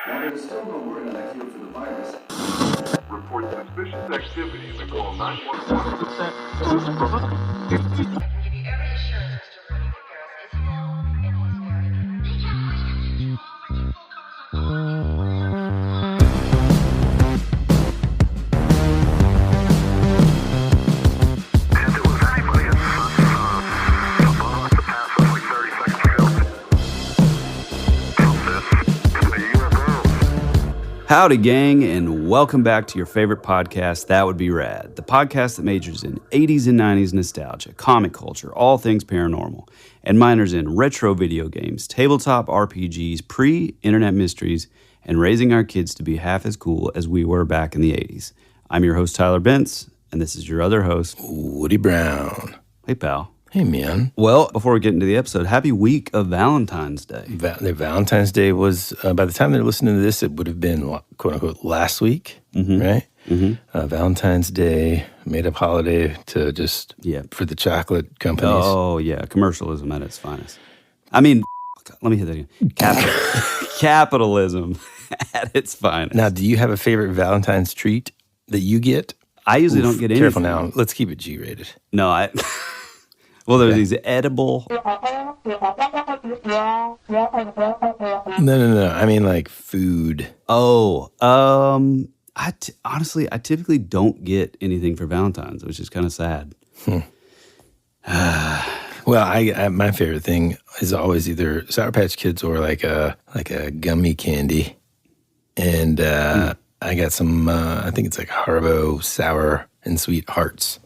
While there is still no word on a cure for the virus, report suspicious activity and call 911. I can give you every assurance, Mr. Rudy, that Gareth is ill and he's Howdy, gang, and welcome back to your favorite podcast, That Would Be Rad, the podcast that majors in 80s and 90s nostalgia, comic culture, all things paranormal, and minors in retro video games, tabletop RPGs, pre-internet mysteries, and raising our kids to be half as cool as we were back in the 80s. I'm your host, Tyler Bentz, and this is your other host, Woody Brown. Hey, pal. Hey, man. Well, before we get into the episode, happy week of Valentine's Day. The Valentine's Day was, by the time they're listening to this, it would have been, quote-unquote, last week, right? Mm-hmm. Valentine's Day, made-up holiday to just, for the chocolate companies. Oh, yeah, commercialism at its finest. I mean, let me hit that again. Capitalism at its finest. Now, do you have a favorite Valentine's treat that you get? I usually don't get anything. Careful now. Let's keep it G-rated. No, well, there's these edible. No. I mean, like food. Oh, honestly, I typically don't get anything for Valentine's, which is kind of sad. Well, my favorite thing is always either Sour Patch Kids or like a gummy candy, and I got some. I think it's like Haribo sour and sweet hearts.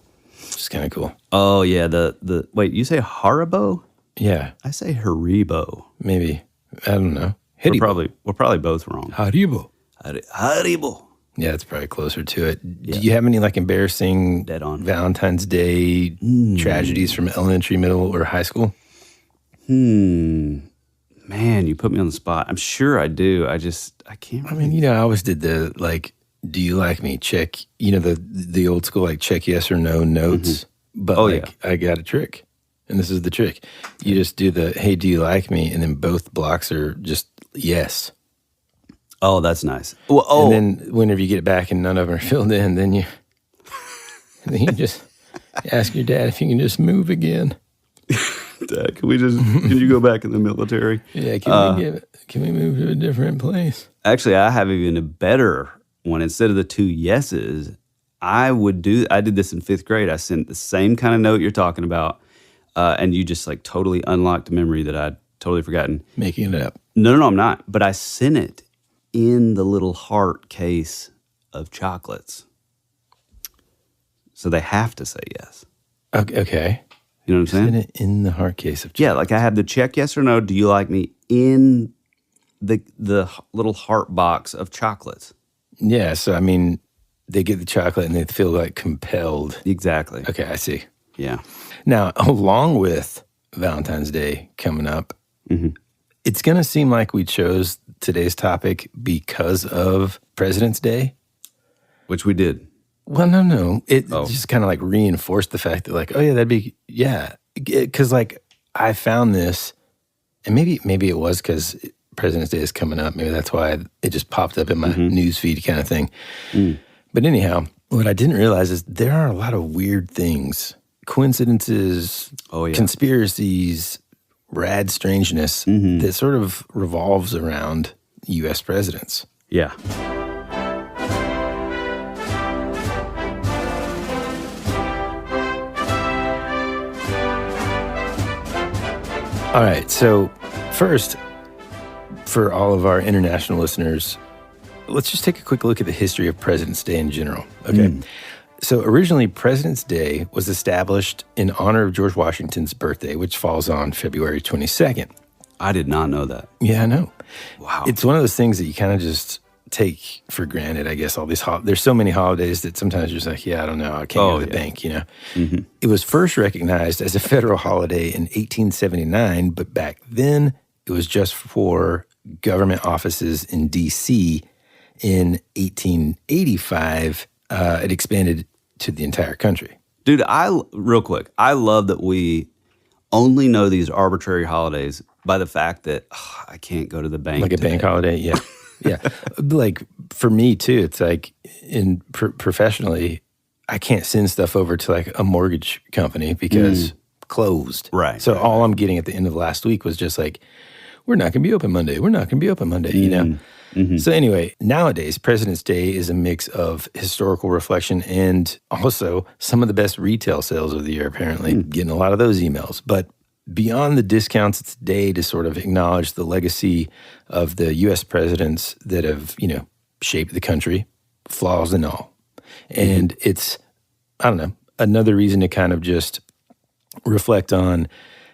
It's kind of cool. Oh, yeah. The wait, you say Haribo? Yeah. I say Haribo. Maybe. I don't know. We're probably both wrong. Haribo. Haribo. Yeah, it's probably closer to it. Yeah. Do you have any like embarrassing Valentine's Day tragedies from elementary, middle, or high school? Man, you put me on the spot. I'm sure I do. I can't. I mean, I always did the like, do you like me? Check, the old school, like check yes or no notes. Mm-hmm. But I got a trick. And this is the trick. You just do the, hey, do you like me? And then both blocks are just yes. Oh, that's nice. Well, and then whenever you get it back and none of them are filled in, then you just ask your dad if you can just move again. Dad, can you go back in the military? Yeah, can we move to a different place? Actually, I have even a better one. Instead of the two yeses, I did this in 5th grade. I sent the same kind of note you're talking about, and you just like totally unlocked a memory that I'd totally forgotten. Making it up. No, I'm not. But I sent it in the little heart case of chocolates. So they have to say yes. Okay. You know what I'm saying? Send it in the heart case of chocolates. Yeah, like I have the check yes or no, do you like me, in the little heart box of chocolates. Yeah, so I mean, they get the chocolate and they feel like compelled. Exactly. Okay, I see. Yeah. Now, along with Valentine's Day coming up, it's going to seem like we chose today's topic because of President's Day. Which we did. Well, no. It just kind of like reinforced the fact that like, oh yeah, that'd be, yeah. Because like I found this, and maybe it was because President's Day is coming up. Maybe that's why it just popped up in my news feed kind of thing. But anyhow, what I didn't realize is there are a lot of weird things, coincidences, conspiracies, rad strangeness that sort of revolves around U.S. presidents. Yeah. All right, so first, for all of our international listeners, let's just take a quick look at the history of President's Day in general. Okay. So originally, President's Day was established in honor of George Washington's birthday, which falls on February 22nd. I did not know that. Yeah, I know. Wow. It's one of those things that you kind of just take for granted, I guess. All these there's so many holidays that sometimes you're just like, I don't know, I can't go to the bank, It was first recognized as a federal holiday in 1879, but back then it was just for government offices in D.C. In 1885, it expanded to the entire country. Dude, real quick, I love that we only know these arbitrary holidays by the fact that I can't go to the bank Like a today. bank holiday, yeah. Yeah. Like for me too, it's like professionally, I can't send stuff over to like a mortgage company because closed. Right. So all I'm getting at the end of last week was just like, we're not going to be open Monday. We're not going to be open Monday, you know? Mm-hmm. So anyway, nowadays, President's Day is a mix of historical reflection and also some of the best retail sales of the year, apparently. Getting a lot of those emails. But beyond the discounts, it's a day to sort of acknowledge the legacy of the U.S. presidents that have, you know, shaped the country, flaws and all. And it's, I don't know, another reason to kind of just reflect on,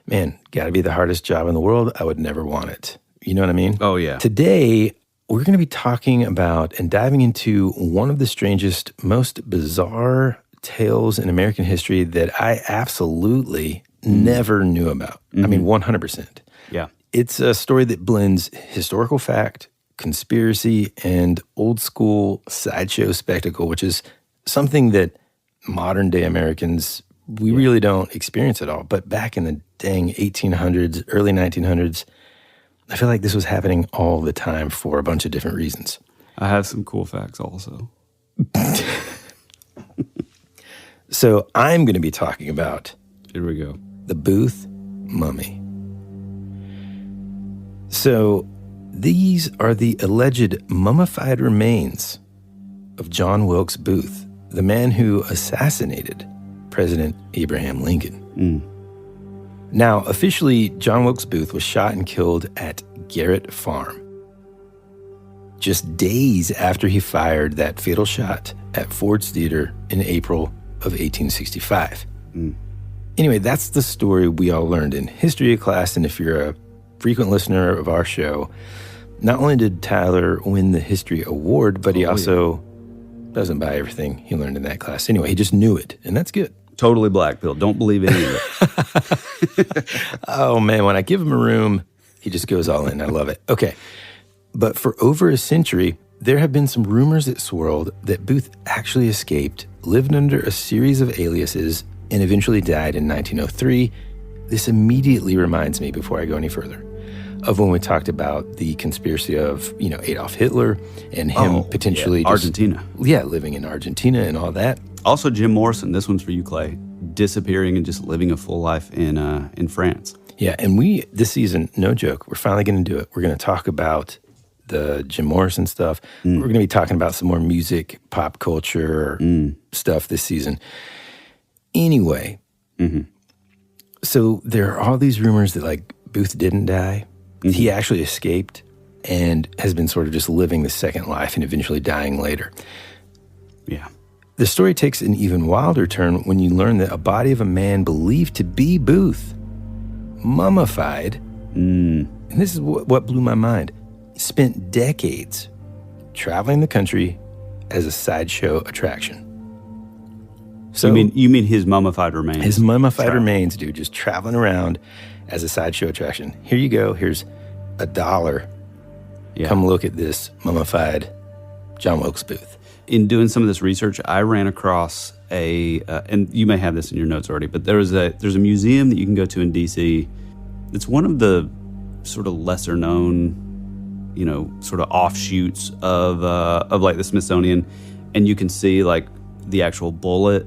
man, got to be the hardest job in the world. I would never want it. You know what I mean? Oh, yeah. Today, we're going to be talking about and diving into one of the strangest, most bizarre tales in American history that I absolutely never knew about. I mean, 100%. Yeah. It's a story that blends historical fact, conspiracy, and old school sideshow spectacle, which is something that modern day Americans, we really don't experience at all. But back in the dang 1800s, early 1900s, I feel like this was happening all the time for a bunch of different reasons. I have some cool facts also. So I'm going to be talking about... Here we go. The Booth mummy. So these are the alleged mummified remains of John Wilkes Booth, the man who assassinated President Abraham Lincoln. Now, officially, John Wilkes Booth was shot and killed at Garrett Farm, just days after he fired that fatal shot at Ford's Theater in April of 1865. Anyway, that's the story we all learned in history class, and if you're a frequent listener of our show, not only did Tyler win the history award, but he also doesn't buy everything he learned in that class. Anyway, he just knew it, and that's good. Totally black pill. Don't believe any of it. Oh, man, when I give him a room, he just goes all in. I love it. Okay, but for over a century, there have been some rumors that swirled that Booth actually escaped, lived under a series of aliases, and eventually died in 1903. This immediately reminds me, before I go any further, of when we talked about the conspiracy of, you know, Adolf Hitler and him potentially Argentina. Living in Argentina and all that. Also, Jim Morrison, this one's for you, Clay, disappearing and just living a full life in France. Yeah, and this season, no joke, we're finally going to do it. We're going to talk about the Jim Morrison stuff. We're going to be talking about some more music, pop culture stuff this season. Anyway, so there are all these rumors that, like, Booth didn't die. He actually escaped and has been sort of just living the second life and eventually dying later. Yeah. The story takes an even wilder turn when you learn that a body of a man believed to be Booth, mummified, and this is what blew my mind, spent decades traveling the country as a sideshow attraction. So you mean his mummified remains? His mummified remains, dude, just traveling around as a sideshow attraction. Here you go. Here's $1. Yeah. Come look at this mummified John Wilkes Booth. In doing some of this research, I ran across and you may have this in your notes already, but there's a museum that you can go to in D.C. It's one of the sort of lesser known, you know, sort of offshoots of like the Smithsonian, and you can see like the actual bullet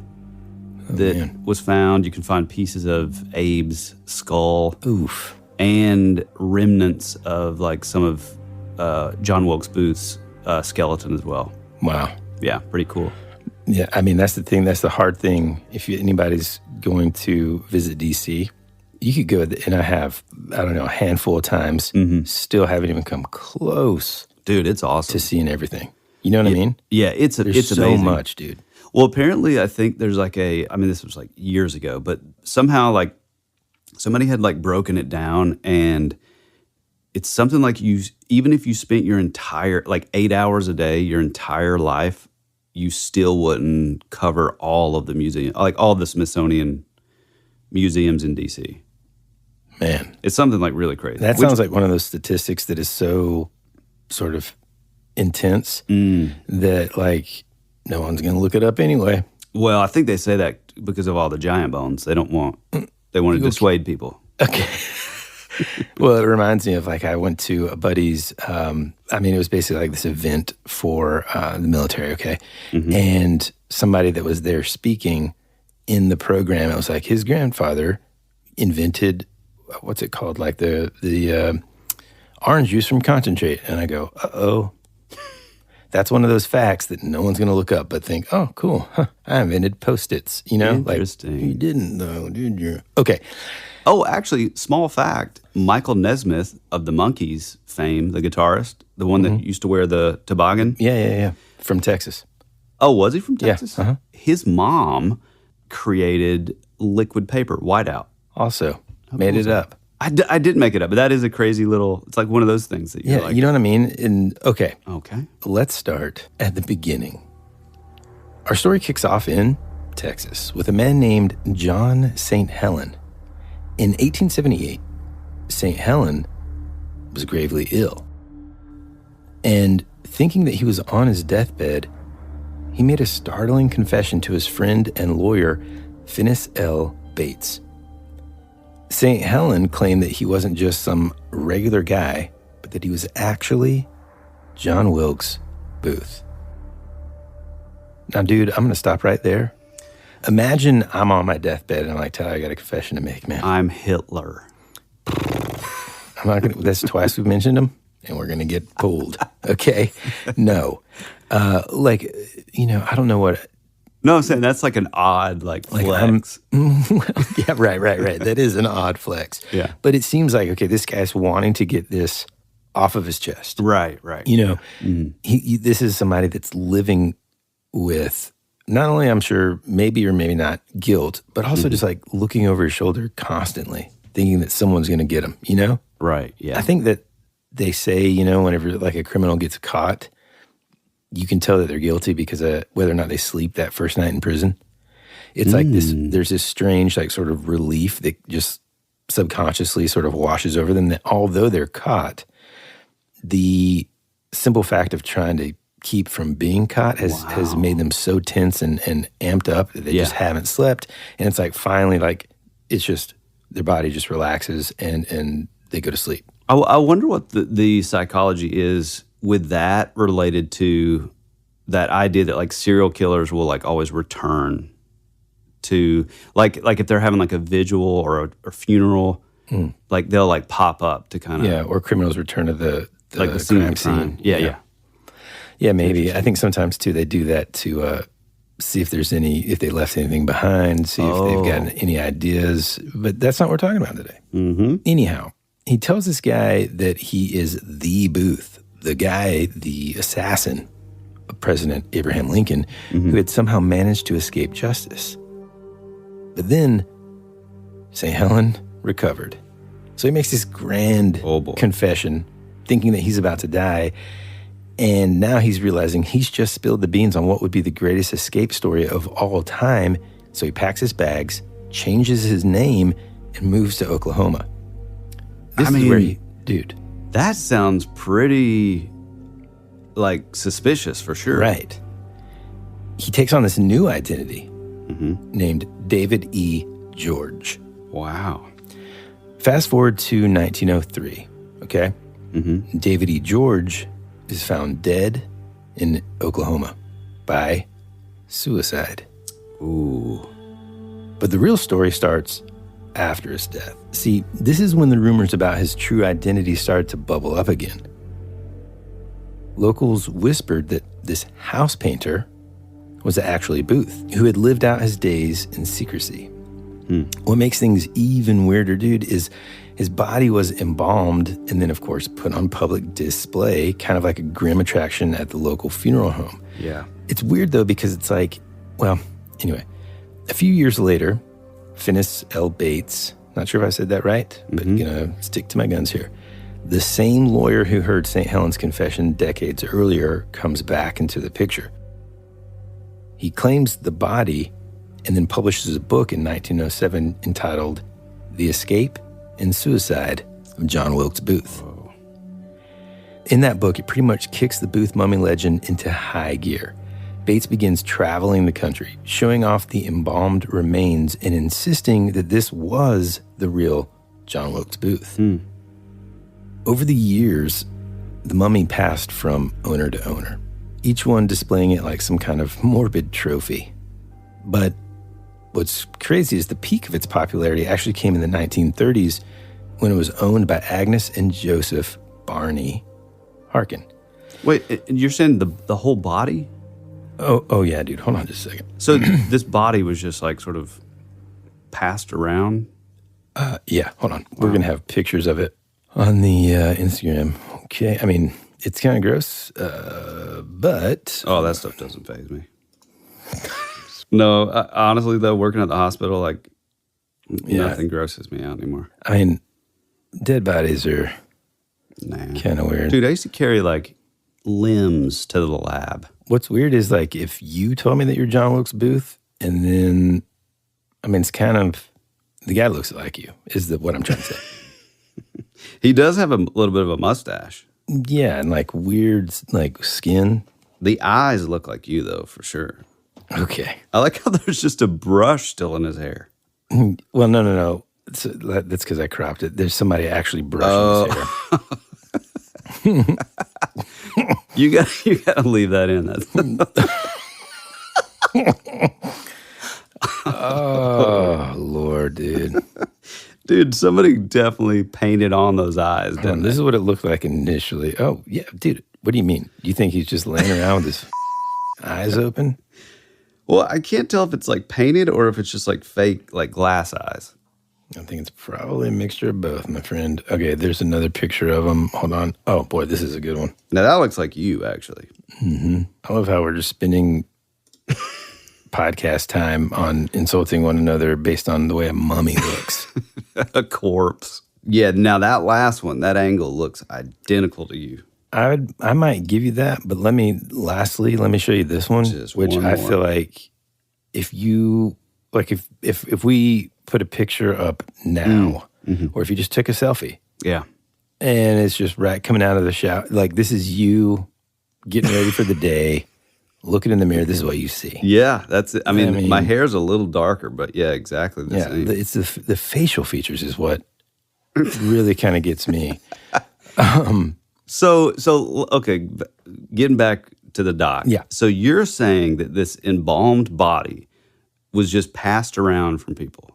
that was found. You can find pieces of Abe's skull. Oof. And remnants of like some of John Wilkes Booth's skeleton as well. Wow. Yeah, pretty cool. Yeah, I mean, that's the thing. That's the hard thing. If anybody's going to visit D.C., you could go, and I have, I don't know, a handful of times, still haven't even come close. Dude, it's awesome. To seeing everything. You know what I mean? Yeah, it's so amazing. Much, dude. Well, apparently, I think there's like this was like years ago, but somehow like somebody had like broken it down, and it's something like even if you spent your entire, like 8 hours a day, your entire life, you still wouldn't cover all of the museum, like all of the Smithsonian museums in DC. Man. It's something like really crazy. That sounds like one of those statistics that is so sort of intense that like no one's going to look it up anyway. Well, I think they say that because of all the giant bones. They want to dissuade people. Okay. Well, it reminds me of like I went to a buddy's, it was basically like this event for the military, okay? And somebody that was there speaking in the program, it was like his grandfather invented, what's it called? Like the orange juice from concentrate. And I go, uh-oh. That's one of those facts that no one's going to look up but think, oh, cool. Huh, I invented Post-its, Interesting. Like, you didn't though, did you? Okay. Oh, actually, small fact, Michael Nesmith of the Monkees fame, the guitarist, the one that used to wear the toboggan. Yeah. From Texas. Oh, was he from Texas? Yeah. His mom created liquid paper, whiteout. Also, made it up. I did make it up, but that is a crazy little, it's like one of those things that you're like. You know what I mean? Okay, Okay. let's start at the beginning. Our story kicks off in Texas with a man named John St. Helen. In 1878, St. Helen was gravely ill. And thinking that he was on his deathbed, he made a startling confession to his friend and lawyer, Finis L. Bates. St. Helen claimed that he wasn't just some regular guy, but that he was actually John Wilkes Booth. Now, dude, I'm going to stop right there. Imagine I'm on my deathbed and I'm like, Tyler, I got a confession to make, man. I'm Hitler. I'm not going to, that's twice we've mentioned him, and we're going to get pulled. Okay? No. I don't know what. No, I'm saying that's like an odd flex. Yeah, right. That is an odd flex. Yeah. But it seems like, okay, this guy's wanting to get this off of his chest. Right. This is somebody that's living with not only, I'm sure, maybe or maybe not guilt, but also just like looking over his shoulder constantly, thinking that someone's going to get him, Right, yeah. I think that they say, whenever like a criminal gets caught, you can tell that they're guilty because of whether or not they sleep that first night in prison. It's like there's this strange like sort of relief that just subconsciously sort of washes over them that although they're caught, the simple fact of trying to keep from being caught has made them so tense and amped up that they just haven't slept. And it's like finally like it's just their body just relaxes and they go to sleep. I wonder what the psychology is with that related to that idea that like serial killers will like always return to like if they're having like a vigil or a funeral, like they'll like pop up to kind of or criminals return to the crime scene. Yeah, maybe. I think sometimes too they do that to see if they left anything behind, see if they've got any ideas. But that's not what we're talking about today. Anyhow, he tells this guy that he is the Booth, the assassin of President Abraham Lincoln, who had somehow managed to escape justice. But then St. Helen recovered. So he makes this grand confession, thinking that he's about to die. And now he's realizing he's just spilled the beans on what would be the greatest escape story of all time. So he packs his bags, changes his name, and moves to Oklahoma. This is where dude. That sounds pretty like suspicious for sure. Right. He takes on this new identity named David E. George. Wow. Fast forward to 1903, okay? David E. George is found dead in Oklahoma by suicide. Ooh. But the real story starts after his death. See, this is when the rumors about his true identity started to bubble up again. Locals whispered that this house painter was actually Booth, who had lived out his days in secrecy. What makes things even weirder, dude, is his body was embalmed and then, of course, put on public display, kind of like a grim attraction at the local funeral home. Yeah. It's weird, though, because it's like, well, anyway, a few years later, Finis L. Bates, not sure if I said that right, but I'm going to stick to my guns here. The same lawyer who heard St. Helen's confession decades earlier comes back into the picture. He claims the body and then publishes a book in 1907 entitled The Escape and Suicide of John Wilkes Booth. Whoa. In that book, it pretty much kicks the Booth mummy legend into high gear. Bates begins traveling the country, showing off the embalmed remains and insisting that this was the real John Wilkes Booth. Over the years, the mummy passed from owner to owner, each one displaying it like some kind of morbid trophy. But what's crazy is the peak of its popularity actually came in the 1930s when it was owned by Agnes and Joseph Barney Harkin. Wait, you're saying the whole body? Oh yeah, dude. Hold on just a second. So this body was just like sort of passed around? Yeah, hold on. We're going to have pictures of it on the Instagram. Okay. I mean, it's kind of gross, but... Oh, that stuff doesn't faze me. No, honestly, though, working at the hospital, like, nothing grosses me out anymore. I mean, dead bodies are kind of weird. Dude, I used to carry, like, limbs to the lab. What's weird is, like, if you told me that you're John Wilkes Booth, and then, I mean, it's kind of, the guy looks like you, is what I'm trying to say. He does have a little bit of a mustache. Yeah, and, like, weird, like, skin. The eyes look like you, though, for sure. Okay. I like how there's just a brush still in his hair. Well, no. That's because I cropped it. There's somebody actually brushing his hair. You gotta leave that in. Oh, Lord, dude. Dude, somebody definitely painted on those eyes, didn't This is what it looked like initially. Oh, yeah, dude. What do you mean? You think he's just laying around with his eyes open? Well, I can't tell if it's like painted or if it's just like fake, like glass eyes. I think it's probably a mixture of both, my friend. Okay, there's another picture of him. Hold on. Oh, boy, this is a good one. Now, that looks like you, actually. Mm-hmm. I love how we're just spending podcast time on insulting one another based on the way a mummy looks. A corpse. Yeah, now that last one, that angle looks identical to you. I might give you that, but let me show you this one, which I feel like if you, like if we put a picture up now, or if you just took a selfie. Yeah. And it's just coming out of the shower. Like, this is you getting ready for the day, looking in the mirror. This is what you see. Yeah, that's it. I mean, my hair's a little darker, but yeah, exactly the same. It's the facial features is what really kind of gets me. So okay, getting back to the doc. Yeah. So you're saying that this embalmed body was just passed around from people?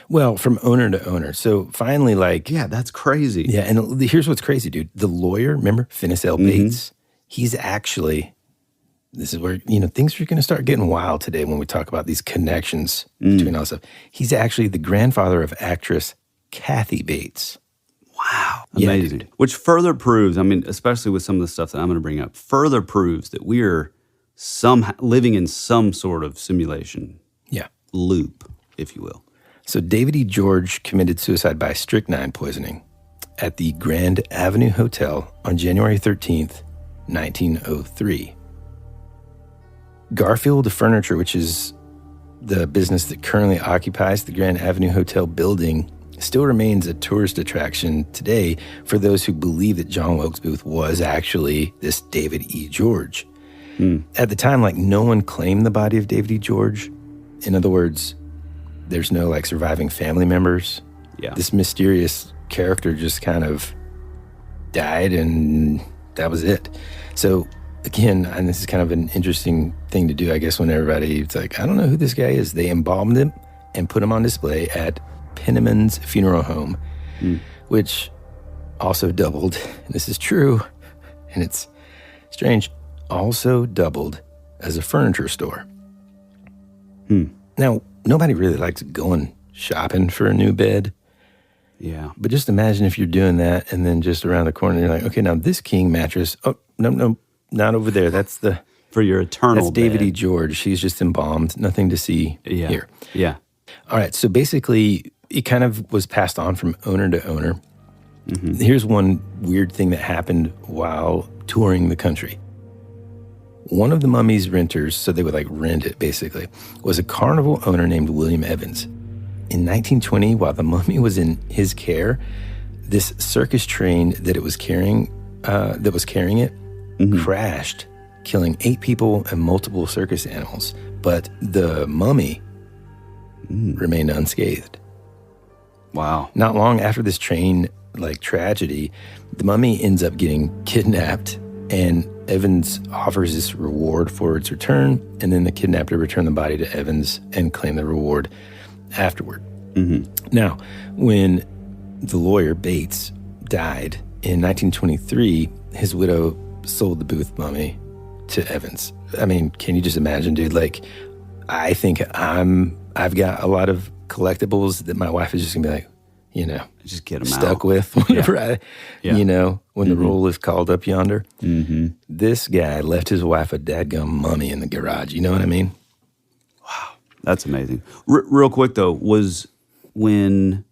Well, from owner to owner. So finally, like... Yeah, that's crazy. Yeah, and here's what's crazy, dude. The lawyer, remember, Finis L. Bates? He's actually... This is where, things are going to start getting wild today when we talk about these connections between all this stuff. He's actually the grandfather of actress Kathy Bates. Wow. Amazing. Yeah, which further proves, I mean, especially with some of the stuff that I'm going to bring up, further proves that we're living in some sort of simulation loop, if you will. So David E. George committed suicide by strychnine poisoning at the Grand Avenue Hotel on January 13th, 1903. Garfield Furniture, which is the business that currently occupies the Grand Avenue Hotel building, still remains a tourist attraction today for those who believe that John Wilkes Booth was actually this David E. George. At the time, no one claimed the body of David E. George. In other words, there's no surviving family members. Yeah. This mysterious character just kind of died and that was it. So again, and this is kind of an interesting thing to do, I guess, when everybody's like, I don't know who this guy is. They embalmed him and put him on display at Penniman's Funeral Home, which also doubled, and this is true, and it's strange, also doubled as a furniture store. Now, nobody really likes going shopping for a new bed. Yeah. But just imagine if you're doing that, and then just around the corner, you're like, okay, now this king mattress, oh, no, not over there. That's for your eternal That's David bed. E. George. She's just embalmed. Nothing to see here. Yeah. All right, so basically, it kind of was passed on from owner to owner. Here's one weird thing that happened while touring the country. One of the mummy's renters, so they would rent it basically, was a carnival owner named William Evans. In 1920, while the mummy was in his care, this circus train that was carrying it crashed, killing 8 people and multiple circus animals. But the mummy remained unscathed. Wow. Not long after this train tragedy, the mummy ends up getting kidnapped, and Evans offers this reward for its return, and then the kidnapper returned the body to Evans and claimed the reward afterward. Now, when the lawyer Bates died in 1923, his widow sold the Booth mummy to Evans. I mean, can you just imagine, dude? I think I've got a lot of collectibles that my wife is just gonna be like, just get them stuck out. with whenever when the roll is called up yonder. This guy left his wife a dadgum mummy in the garage. You know what I mean? Wow, that's amazing. Real quick though, was when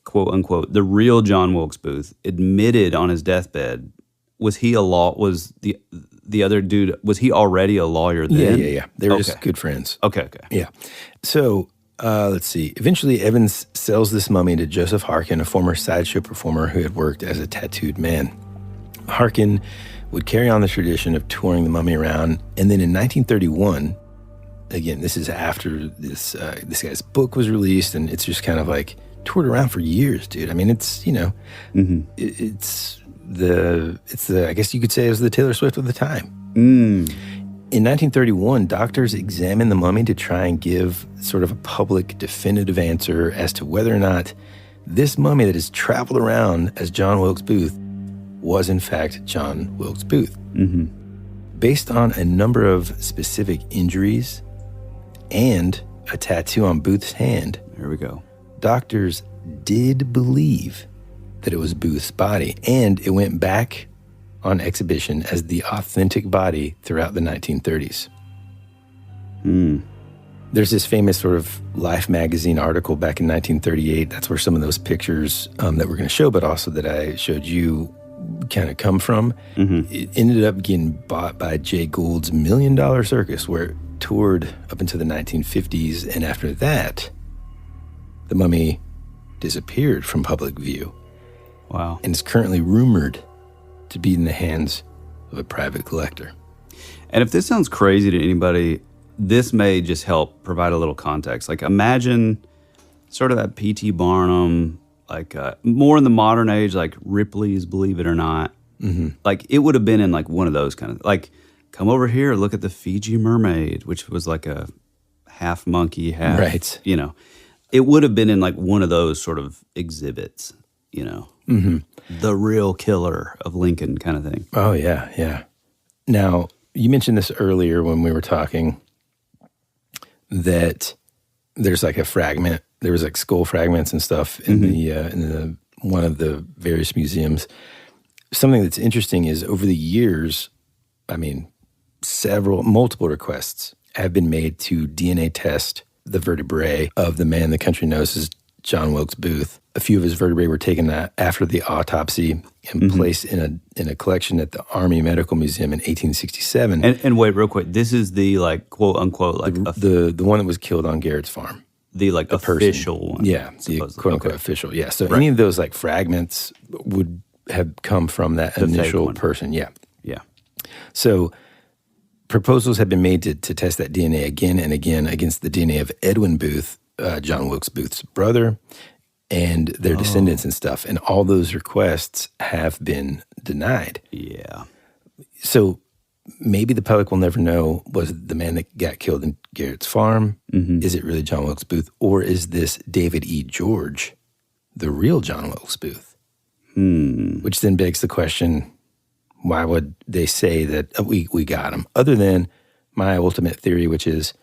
quote unquote the real John Wilkes Booth admitted on his deathbed, was he was the other dude, was he already a lawyer then? Yeah. They were just good friends. Okay. Yeah. So let's see. Eventually, Evans sells this mummy to Joseph Harkin, a former sideshow performer who had worked as a tattooed man. Harkin would carry on the tradition of touring the mummy around, and then in 1931, again, this is after this guy's book was released, and it's just kind of toured around for years, dude. I mean, it's it's the I guess you could say it was the Taylor Swift of the time. In 1931, doctors examined the mummy to try and give sort of a public definitive answer as to whether or not this mummy that has traveled around as John Wilkes Booth was in fact John Wilkes Booth. Based on a number of specific injuries and a tattoo on Booth's hand, Here we go. doctors did believe that it was Booth's body, and it went back on exhibition as the authentic body throughout the 1930s. There's this famous sort of Life magazine article back in 1938. That's where some of those pictures that we're going to show, but also that I showed you, kind of come from. It ended up getting bought by Jay Gould's $1 Million Circus, where it toured up into the 1950s, and after that, the mummy disappeared from public view. Wow. And is currently rumored to be in the hands of a private collector. And if this sounds crazy to anybody, this may just help provide a little context. Imagine sort of that P.T. Barnum, more in the modern age, Ripley's Believe It or Not. It would have been in one of those kind of, come over here, look at the Fiji mermaid, which was a half monkey, half, right. It would have been in one of those sort of exhibits, the real killer of Lincoln kind of thing. Oh, yeah. Now, you mentioned this earlier when we were talking, that there's a fragment, there was skull fragments and stuff in the one of the various museums. Something that's interesting is over the years, multiple requests have been made to DNA test the vertebrae of the man the country knows as John Wilkes Booth. A few of his vertebrae were taken after the autopsy and placed in a collection at the Army Medical Museum in 1867. And wait, real quick, this is the quote unquote the one that was killed on Garrett's farm. The official one. Yeah, the quote unquote official. Yeah. So any of those fragments would have come from that initial person. Yeah. Yeah. So proposals have been made to test that DNA again and again against the DNA of Edwin Booth, John Wilkes Booth's brother, and their descendants and stuff. And all those requests have been denied. Yeah. So maybe the public will never know, was it the man that got killed in Garrett's farm? Is it really John Wilkes Booth? Or is this David E. George, the real John Wilkes Booth? Which then begs the question, why would they say that we got him? Other than my ultimate theory, which is,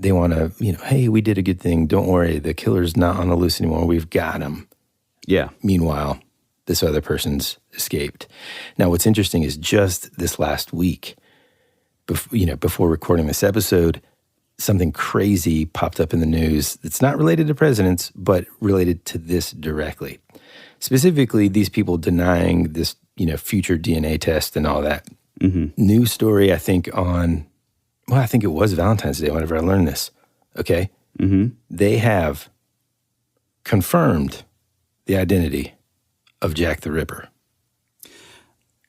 they want to, hey, we did a good thing. Don't worry, the killer's not on the loose anymore. We've got him. Yeah. Meanwhile, this other person's escaped. Now, what's interesting is just this last week, before recording this episode, something crazy popped up in the news that's not related to presidents, but related to this directly. Specifically, these people denying this, future DNA test and all that. News story, I think it was Valentine's Day whenever I learned this, okay? They have confirmed the identity of Jack the Ripper.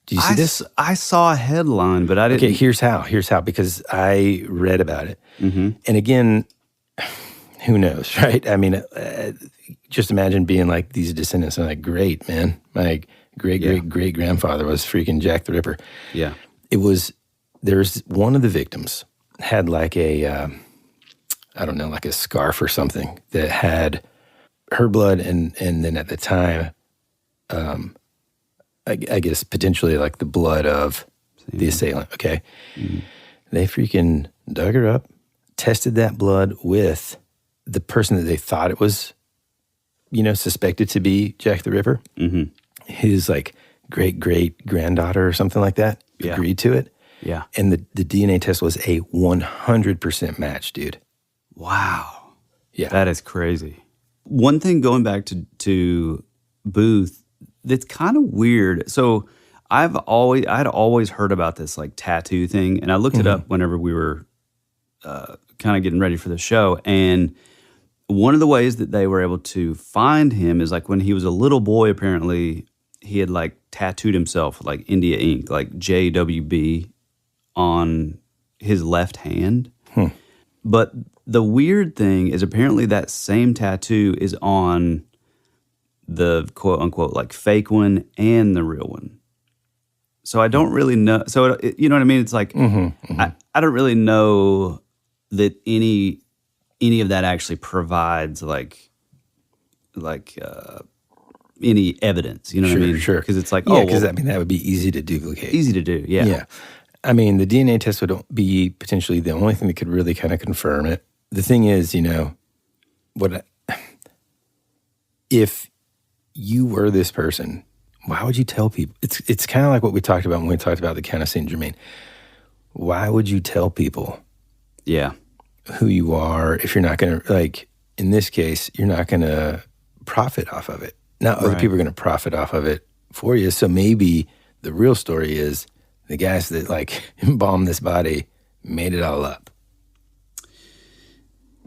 Do you see this? I saw a headline, but I didn't. Okay, here's how, because I read about it. And again, who knows, right? I mean, just imagine being like these descendants and like, great, man. My great-great-great-grandfather was freaking Jack the Ripper. Yeah. There's one of the victims had like a, I don't know, like a scarf or something that had her blood and then at the time, I guess potentially like the blood of the assailant, okay? Mm-hmm. They freaking dug her up, tested that blood with the person that they thought it was, suspected to be Jack the Ripper. Mm-hmm. His like great-great-granddaughter or something like that agreed to it. Yeah. And the DNA test was a 100% match, dude. Wow. Yeah. That is crazy. One thing going back to Booth that's kind of weird. So I'd always heard about this like tattoo thing, and I looked it up whenever we were kind of getting ready for the show. And one of the ways that they were able to find him is like when he was a little boy, apparently he had like tattooed himself like India ink, like JWB on his left hand. But the weird thing is apparently that same tattoo is on the quote unquote like fake one and the real one. So I don't really know. So you know what I mean? It's like I don't really know that any of that actually provides like any evidence. You know what I mean? Sure. Because it's like because I mean that would be easy to duplicate. Easy to do. Yeah. Yeah. I mean, the DNA test would be potentially the only thing that could really kind of confirm it. The thing is, if you were this person, why would you tell people? It's kind of like what we talked about when we talked about the Count of Saint Germain. Why would you tell people? Yeah. Who you are if you're not going to, like, in this case, you're not going to profit off of it. Now, other people are going to profit off of it for you. So maybe the real story is the guys that, like, embalmed this body made it all up.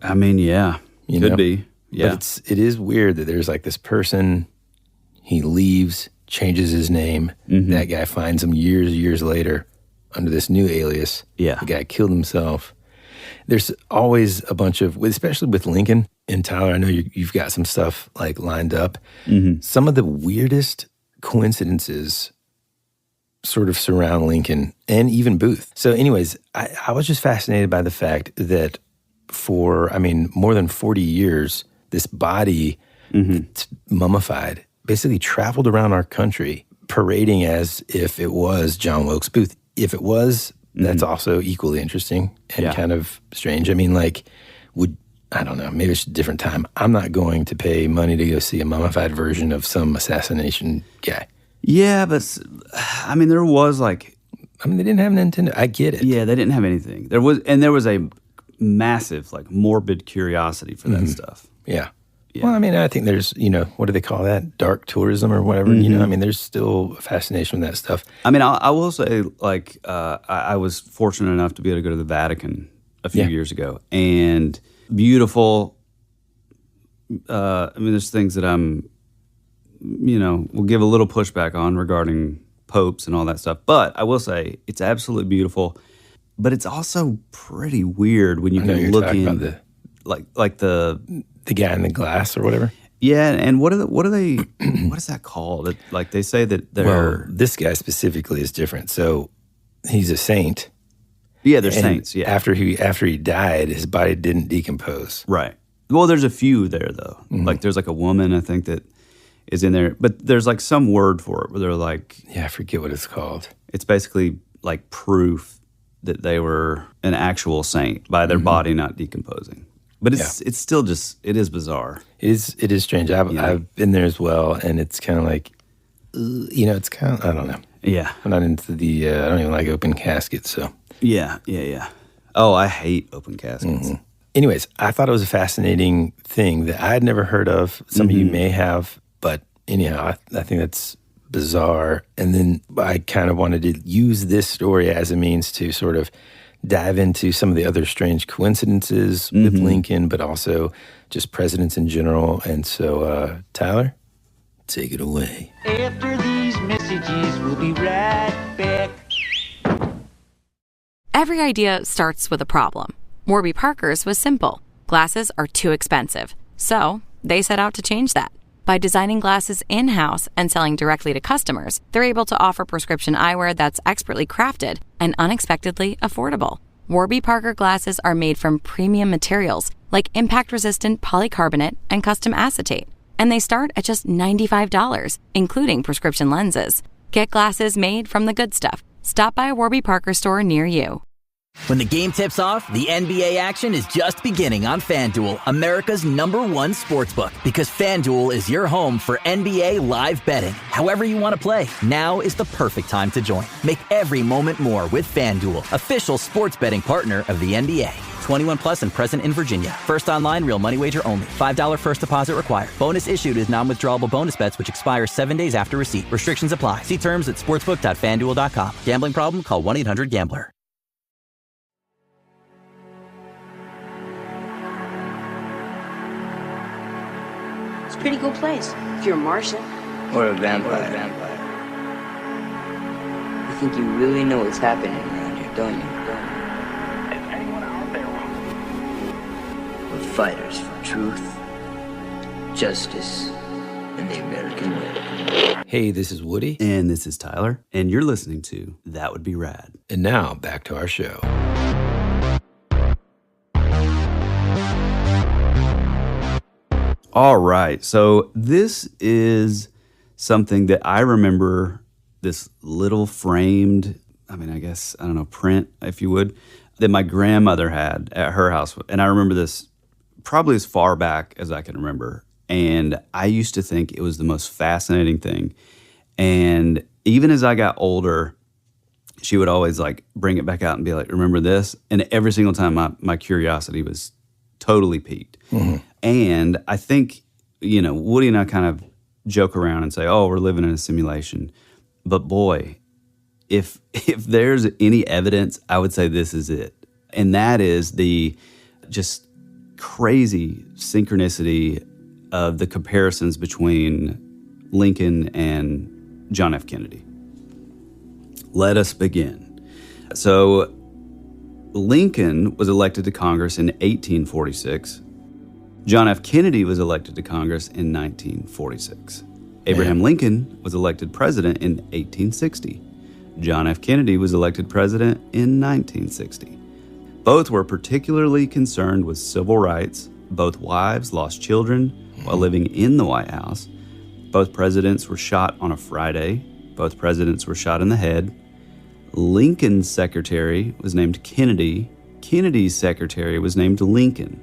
I mean, yeah. Could be. Yeah. But it is weird that there's, like, this person, he leaves, changes his name. That guy finds him years later under this new alias. Yeah. The guy killed himself. There's always a bunch of, especially with Lincoln and Tyler, I know you've got some stuff like lined up. Some of the weirdest coincidences sort of surround Lincoln and even Booth. So anyways, I was just fascinated by the fact that for, more than 40 years, this body, mummified, basically traveled around our country parading as if it was John Wilkes Booth. If it was, that's also equally interesting and kind of strange. I mean, like, I don't know, maybe it's a different time. I'm not going to pay money to go see a mummified version of some assassination guy. Yeah, but, there was like... they didn't have Nintendo. I get it. Yeah, they didn't have anything. There was a massive, like, morbid curiosity for that stuff. Yeah. Well, I think there's, what do they call that? Dark tourism or whatever. There's still a fascination with that stuff. I will say, like, I was fortunate enough to be able to go to the Vatican a few years ago, and beautiful. There's things that I'm, will give a little pushback on regarding popes and all that stuff. But I will say it's absolutely beautiful. But it's also pretty weird when you can look in, like the guy in the glass or whatever. Yeah, and what are they? What is that called? Like they say that they're. Well, this guy specifically is different. So he's a saint. Yeah, they're saints. Yeah. After he died, his body didn't decompose. Right. Well, there's a few there though. Like there's like a woman I think that is in there, but there's like some word for it where they're like. Yeah, I forget what it's called. It's basically like proof that they were an actual saint by their body not decomposing. But it's still just, it is bizarre. It is strange. I've been there as well, and it's kind of like, it's kind of, I don't know. Yeah. I'm not into I don't even like open caskets, so. Yeah. Oh, I hate open caskets. Anyways, I thought it was a fascinating thing that I had never heard of. Some of you may have, but anyhow, I think that's bizarre. And then I kind of wanted to use this story as a means to sort of dive into some of the other strange coincidences with Lincoln, but also just presidents in general. And so, Tyler, take it away. After these messages, we'll be right back. Every idea starts with a problem. Warby Parker's was simple. Glasses are too expensive, so they set out to change that. By designing glasses in-house and selling directly to customers, they're able to offer prescription eyewear that's expertly crafted and unexpectedly affordable. Warby Parker glasses are made from premium materials like impact-resistant polycarbonate and custom acetate, and they start at just $95, including prescription lenses. Get glasses made from the good stuff. Stop by a Warby Parker store near you. When the game tips off, the NBA action is just beginning on FanDuel, America's #1 sportsbook. Because FanDuel is your home for NBA live betting. However you want to play, now is the perfect time to join. Make every moment more with FanDuel, official sports betting partner of the NBA. 21 plus and present in Virginia. First online, real money wager only. $5 first deposit required. Bonus issued is non-withdrawable bonus bets which expire 7 days after receipt. Restrictions apply. See terms at sportsbook.fanduel.com. Gambling problem? Call 1-800-GAMBLER. It's a pretty cool place if you're a Martian. Or a vampire. You think you really know what's happening around here, don't you? Is anyone out there? We're fighters for truth, justice, and the American way. Hey, this is Woody. And this is Tyler. And you're listening to That Would Be Rad. And now, back to our show. All right. So this is something that I remember, this little framed, print, if you would, that my grandmother had at her house. And I remember this probably as far back as I can remember. And I used to think it was the most fascinating thing. And even as I got older, she would always like bring it back out and be like, remember this? And every single time my curiosity was totally piqued. Mm-hmm. And I think, Woody and I kind of joke around and say, oh, we're living in a simulation. But boy, if there's any evidence, I would say this is it. And that is the just crazy synchronicity of the comparisons between Lincoln and John F. Kennedy. Let us begin. So Lincoln was elected to Congress in 1846. John F. Kennedy was elected to Congress in 1946. Abraham Lincoln was elected president in 1860. John F. Kennedy was elected president in 1960. Both were particularly concerned with civil rights. Both wives lost children while living in the White House. Both presidents were shot on a Friday. Both presidents were shot in the head. Lincoln's secretary was named Kennedy. Kennedy's secretary was named Lincoln.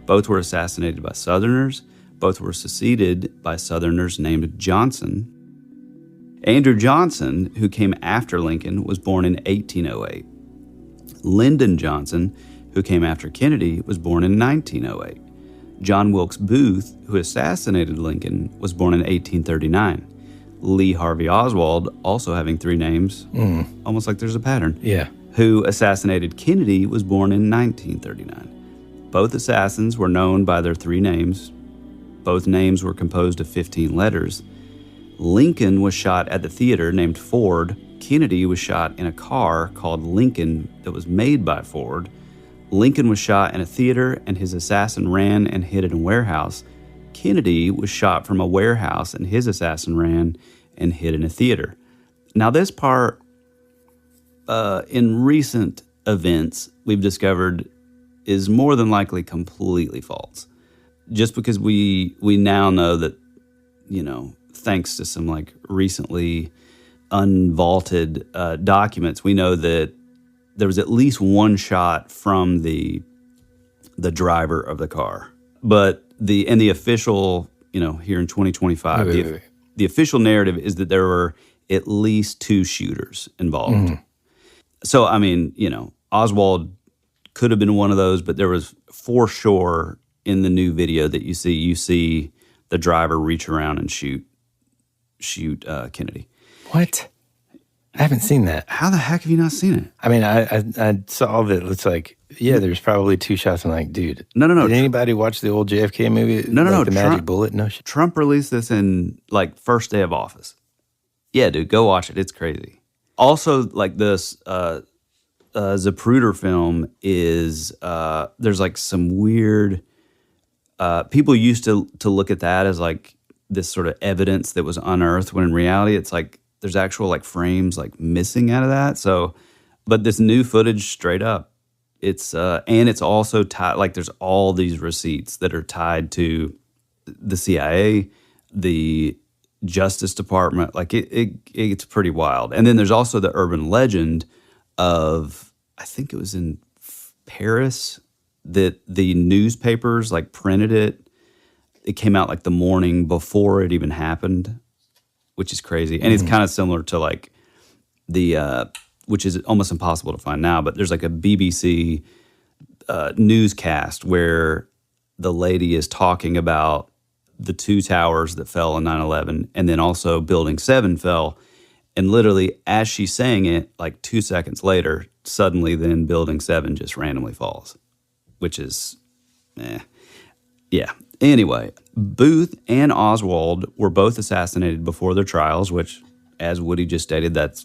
Both were assassinated by Southerners. Both were succeeded by Southerners named Johnson. Andrew Johnson, who came after Lincoln, was born in 1808. Lyndon Johnson, who came after Kennedy, was born in 1908. John Wilkes Booth, who assassinated Lincoln, was born in 1839. Lee Harvey Oswald, also having three names, almost like there's a pattern, who assassinated Kennedy, was born in 1939. Both assassins were known by their three names. Both names were composed of 15 letters. Lincoln was shot at the theater named Ford. Kennedy was shot in a car called Lincoln that was made by Ford. Lincoln was shot in a theater and his assassin ran and hid in a warehouse. Kennedy was shot from a warehouse and his assassin ran and hid in a theater. Now this part, in recent events, we've discovered is more than likely completely false. Just because we now know that, thanks to some like recently unvaulted documents, we know that there was at least one shot from the driver of the car. But the official, here in 2025, the official narrative is that there were at least two shooters involved. Mm-hmm. So, Oswald could have been one of those, but there was for sure in the new video that you see the driver reach around and shoot Kennedy. What? I haven't seen that. How the heck have you not seen it? I saw that. It's like, there's probably two shots. I'm like, dude. No. Did anybody watch the old JFK movie? No. The Magic Bullet? No shit. Trump released this in like first day of office. Yeah, dude, go watch it. It's crazy. Also, like this Zapruder film is there's like some weird. People used to look at that as like this sort of evidence that was unearthed, when in reality it's like there's actual like frames like missing out of that. So, but this new footage, straight up, it's and it's also tied. Like there's all these receipts that are tied to the CIA, the Justice Department. Like it's pretty wild. And then there's also the urban legend of, I think it was in Paris, that the newspapers like printed it. It came out like the morning before it even happened, which is crazy. And it's kind of similar to like the, which is almost impossible to find now, but there's like a BBC newscast where the lady is talking about the 2 towers that fell in 9/11, and then also Building 7 fell. And literally, as she's saying it, like 2 seconds later, suddenly then Building 7 just randomly falls, which is, yeah. Anyway, Booth and Oswald were both assassinated before their trials, which, as Woody just stated, that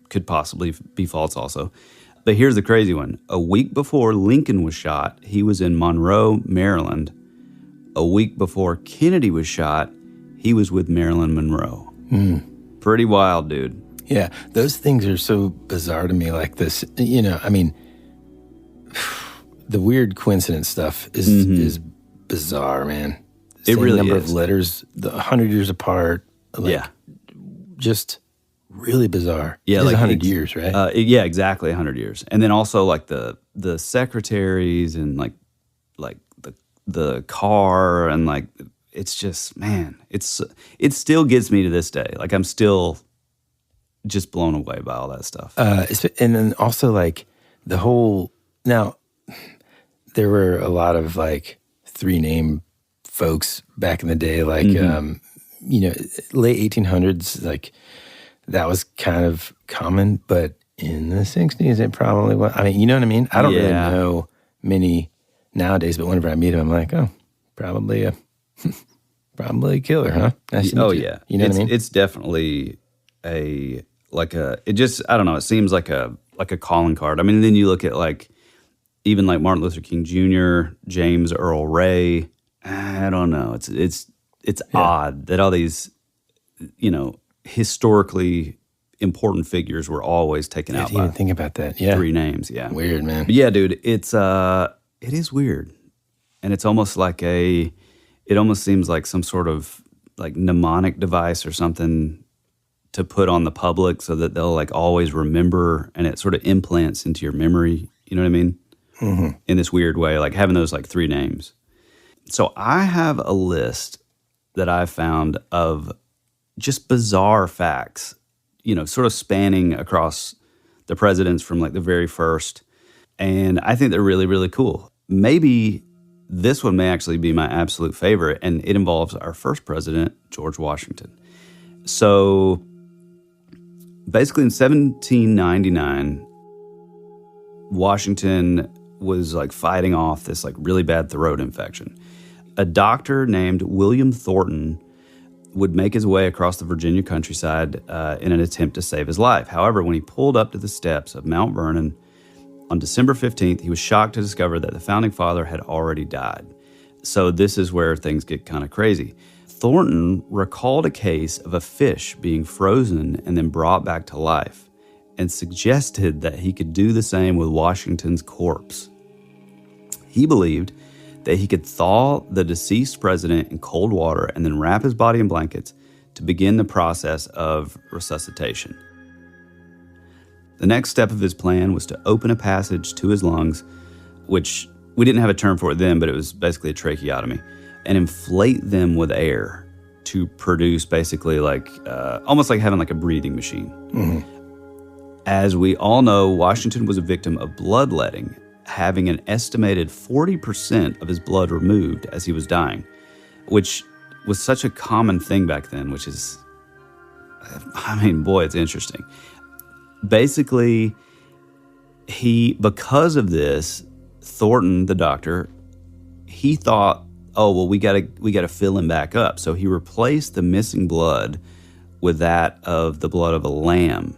could possibly be false also. But here's the crazy one. A week before Lincoln was shot, he was in Monroe, Maryland. A week before Kennedy was shot, he was with Marilyn Monroe. Pretty wild, dude. Yeah, those things are so bizarre to me, like this, you know, I mean, the weird coincidence stuff is bizarre, man. It really number is. Of letters, 100 years apart. Like, just really bizarre. Yeah, it is like 100 years, right? Yeah, exactly 100 years. And then also like the secretaries and like the car, and like it's just, man, it still gets me to this day. Like I'm still just blown away by all that stuff. And then also like the whole, now there were a lot of like 3-name folks back in the day, like, you know, late 1800s, like that was kind of common, but in the 60s, it probably was. I mean, you know what I mean? I don't really know many nowadays, but whenever I meet him, I'm like, oh, probably a killer, huh? Nice to meet you. Yeah. You know what I mean? It's definitely it just, I don't know, it seems like a calling card. I mean, then you look at like, even like Martin Luther King Jr., James Earl Ray. I don't know. It's odd that all these, you know, historically important figures were always taken out by. I didn't even think about that. Yeah, 3 names. Yeah, weird, man. But yeah, dude, it is weird, and it's almost like it almost seems like some sort of like mnemonic device or something to put on the public so that they'll like always remember, and it sort of implants into your memory. You know what I mean? In this weird way, like having those like 3 names. So I have a list that I found of just bizarre facts, you know, sort of spanning across the presidents from like the very first. And I think they're really, really cool. Maybe this one may actually be my absolute favorite, and it involves our first president, George Washington. So basically in 1799, Washington was like fighting off this like really bad throat infection. A doctor named William Thornton would make his way across the Virginia countryside in an attempt to save his life. However, when he pulled up to the steps of Mount Vernon on December 15th, he was shocked to discover that the founding father had already died. So this is where things get kind of crazy. Thornton recalled a case of a fish being frozen and then brought back to life, and suggested that he could do the same with Washington's corpse. He believed that he could thaw the deceased president in cold water and then wrap his body in blankets to begin the process of resuscitation. The next step of his plan was to open a passage to his lungs, which we didn't have a term for it then, but it was basically a tracheotomy, and inflate them with air to produce basically like, almost like having like a breathing machine. As we all know, Washington was a victim of bloodletting, having an estimated 40% of his blood removed as he was dying, which was such a common thing back then, which is, I mean, boy, it's interesting. Basically, because of this, Thornton, the doctor, he thought, oh, well, we gotta fill him back up. So he replaced the missing blood with that of the blood of a lamb.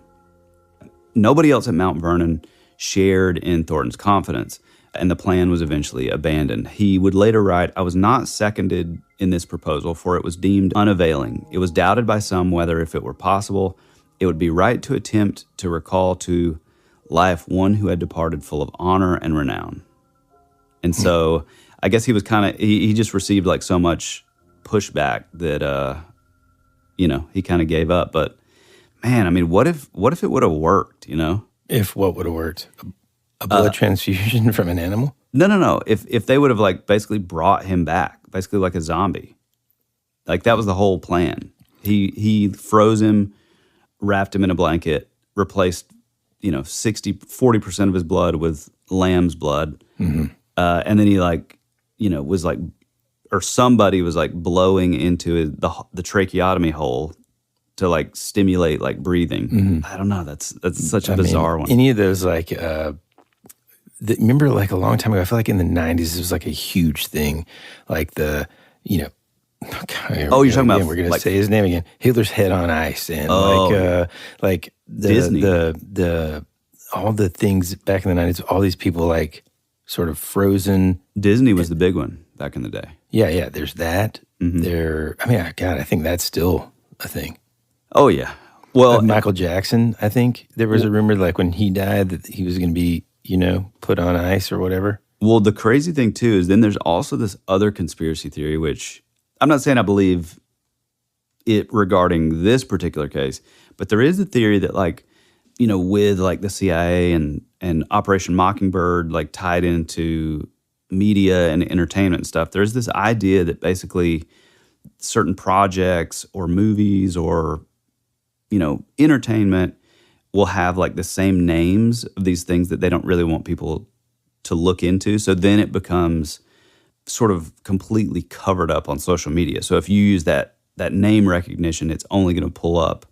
Nobody else at Mount Vernon shared in Thornton's confidence, and the plan was eventually abandoned. He would later write, "I was not seconded in this proposal, for it was deemed unavailing. It was doubted by some whether, if it were possible, it would be right to attempt to recall to life one who had departed full of honor and renown." And so I guess he was he just received like so much pushback that, he kind of gave up. But man, I mean, what if it would have worked, If what would have worked? A blood transfusion from an animal? No. If they would have like basically brought him back, basically like a zombie. Like that was the whole plan. He froze him, wrapped him in a blanket, replaced, 40% of his blood with lamb's blood. Mm-hmm. And then he was like, or somebody was like blowing into the tracheotomy hole to like stimulate like breathing. Mm-hmm. I don't know. That's such a bizarre one. Any of those like, remember like a long time ago, I feel like in the 90s, it was like a huge thing. Like you're talking about, we're going to say his name again, Hitler's Head on Ice. And Disney. All the things back in the 90s, all these people like sort of frozen. Disney was the big one back in the day. Yeah. There's that. Mm-hmm. I think that's still a thing. Oh, yeah. Well, Michael Jackson, I think there was a rumor like when he died that he was going to be, put on ice or whatever. Well, the crazy thing too is then there's also this other conspiracy theory, which I'm not saying I believe it regarding this particular case, but there is a theory that like, with like the CIA and Operation Mockingbird, like tied into media and entertainment and stuff, there's this idea that basically certain projects or movies or, entertainment will have like the same names of these things that they don't really want people to look into. So then it becomes sort of completely covered up on social media. So if you use that name recognition, it's only going to pull up,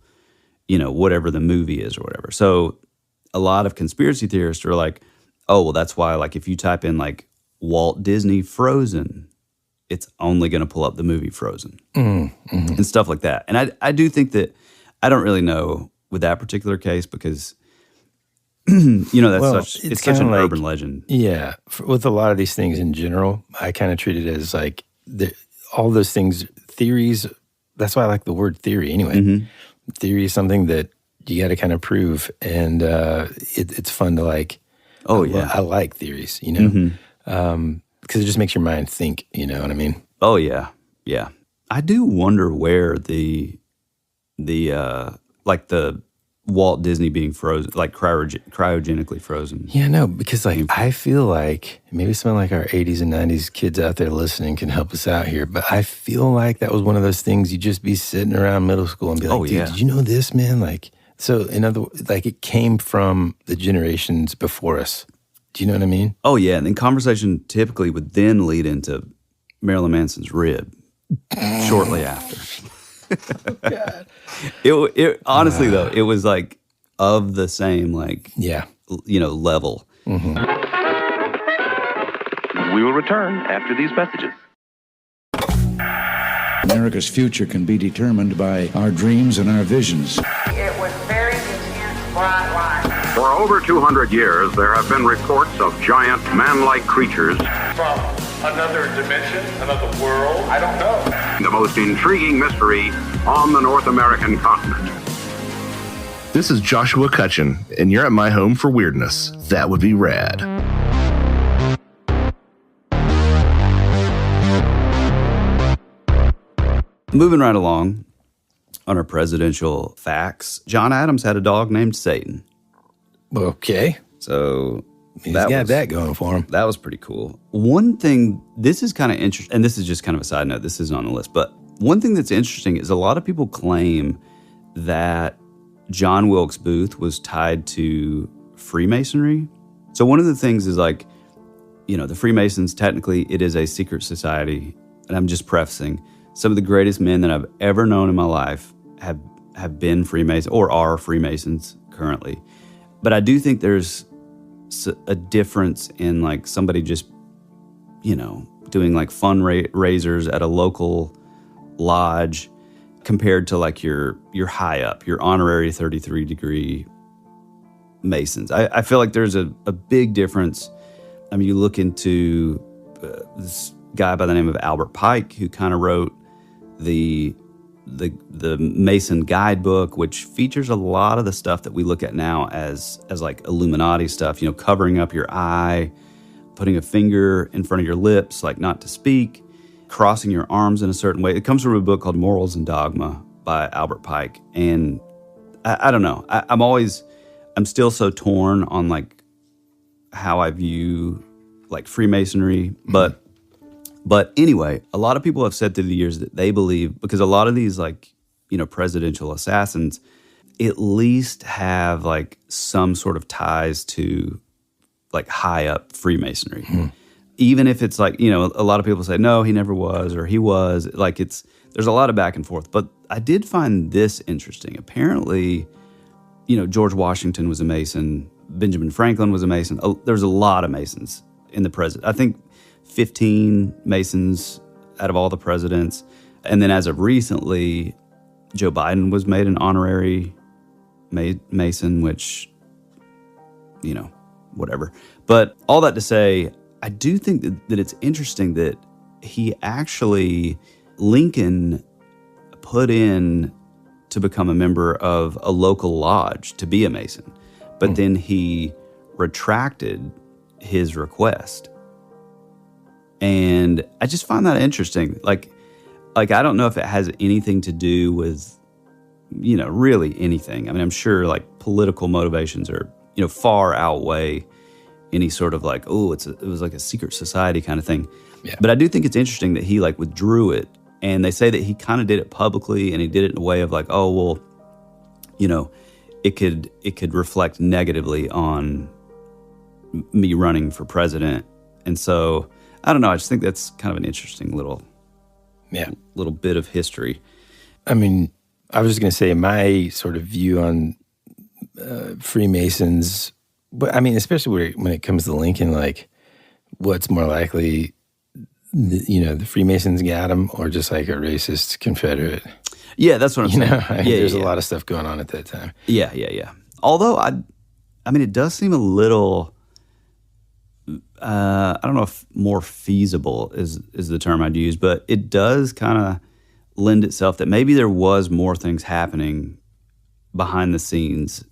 whatever the movie is or whatever. So a lot of conspiracy theorists are like, oh, well, that's why like if you type in like Walt Disney Frozen, it's only going to pull up the movie Frozen and stuff like that. And I do think that I don't really know with that particular case because, it's such an urban legend. Yeah. With a lot of these things in general, I kind of treat it as like all those things, theories. That's why I like the word theory anyway. Mm-hmm. Theory is something that you got to kind of prove. And it's fun to like, oh, yeah. I like theories, because it just makes your mind think, you know what I mean? Oh, yeah. Yeah. I do wonder where the Walt Disney being frozen, like cryogenically frozen. Yeah, no, because like I feel like maybe some of like our 80s and 90s kids out there listening can help us out here, but I feel like that was one of those things you just be sitting around middle school and be like, dude, did you know this, man? Like, so in other words, like it came from the generations before us. Do you know what I mean? Oh, yeah. And then conversation typically would then lead into Marilyn Manson's rib shortly after. Oh, God. It honestly though, it was like of the same like level. Mm-hmm. We will return after these messages. America's future can be determined by our dreams and our visions. It was very intense, bright light. For over 200 years, there have been reports of giant man-like creatures from another dimension, another world. I don't know. The most intriguing mystery on the North American continent. This is Joshua Cutchin, and you're at my home for weirdness. That would be rad. Moving right along on our presidential facts, John Adams had a dog named Satan. Okay. So he's got that going for him. That was pretty cool. One thing, this is kind of interesting, and this is just kind of a side note, this isn't on the list, but one thing that's interesting is a lot of people claim that John Wilkes Booth was tied to Freemasonry. So one of the things is like, the Freemasons, technically it is a secret society, and I'm just prefacing, some of the greatest men that I've ever known in my life have been Freemasons or are Freemasons currently. But I do think there's a difference in like somebody just, doing like fundraisers at a local lodge compared to like your high up, your honorary 33 degree, Masons. I feel like there's a big difference. I mean, you look into this guy by the name of Albert Pike, who kind of wrote the Mason guidebook, which features a lot of the stuff that we look at now as like Illuminati stuff, covering up your eye, putting a finger in front of your lips, like not to speak, crossing your arms in a certain way. It comes from a book called Morals and Dogma by Albert Pike. And I don't know. I'm still so torn on like how I view like Freemasonry, but anyway, a lot of people have said through the years that they believe, because a lot of these like, presidential assassins at least have like some sort of ties to like high up Freemasonry. Even if it's like, a lot of people say, no, he never was, or he was. Like there's a lot of back and forth. But I did find this interesting. Apparently, George Washington was a Mason. Benjamin Franklin was a Mason. There's a lot of Masons in the president. I think 15 Masons out of all the presidents. And then as of recently, Joe Biden was made an honorary Mason, which, whatever. But all that to say, I do think that it's interesting that Lincoln put in to become a member of a local lodge to be a Mason. But then he retracted his request. And I just find that interesting. Like I don't know if it has anything to do with, really anything. I mean, I'm sure like political motivations are, far outweigh any sort of like, it was like a secret society kind of thing. Yeah. But I do think it's interesting that he like withdrew it. And they say that he kind of did it publicly, and he did it in a way of like, it could reflect negatively on me running for president. And so, I don't know, I just think that's kind of an interesting little bit of history. I mean, I was just going to say my sort of view on Freemasons, but I mean, especially when it comes to Lincoln, like what's more likely, the Freemasons got him, or just like a racist Confederate? Yeah, that's what I'm saying. There's a lot of stuff going on at that time. Yeah. Although, I mean, it does seem a little, I don't know if more feasible is the term I'd use, but it does kind of lend itself that maybe there was more things happening behind the scenes,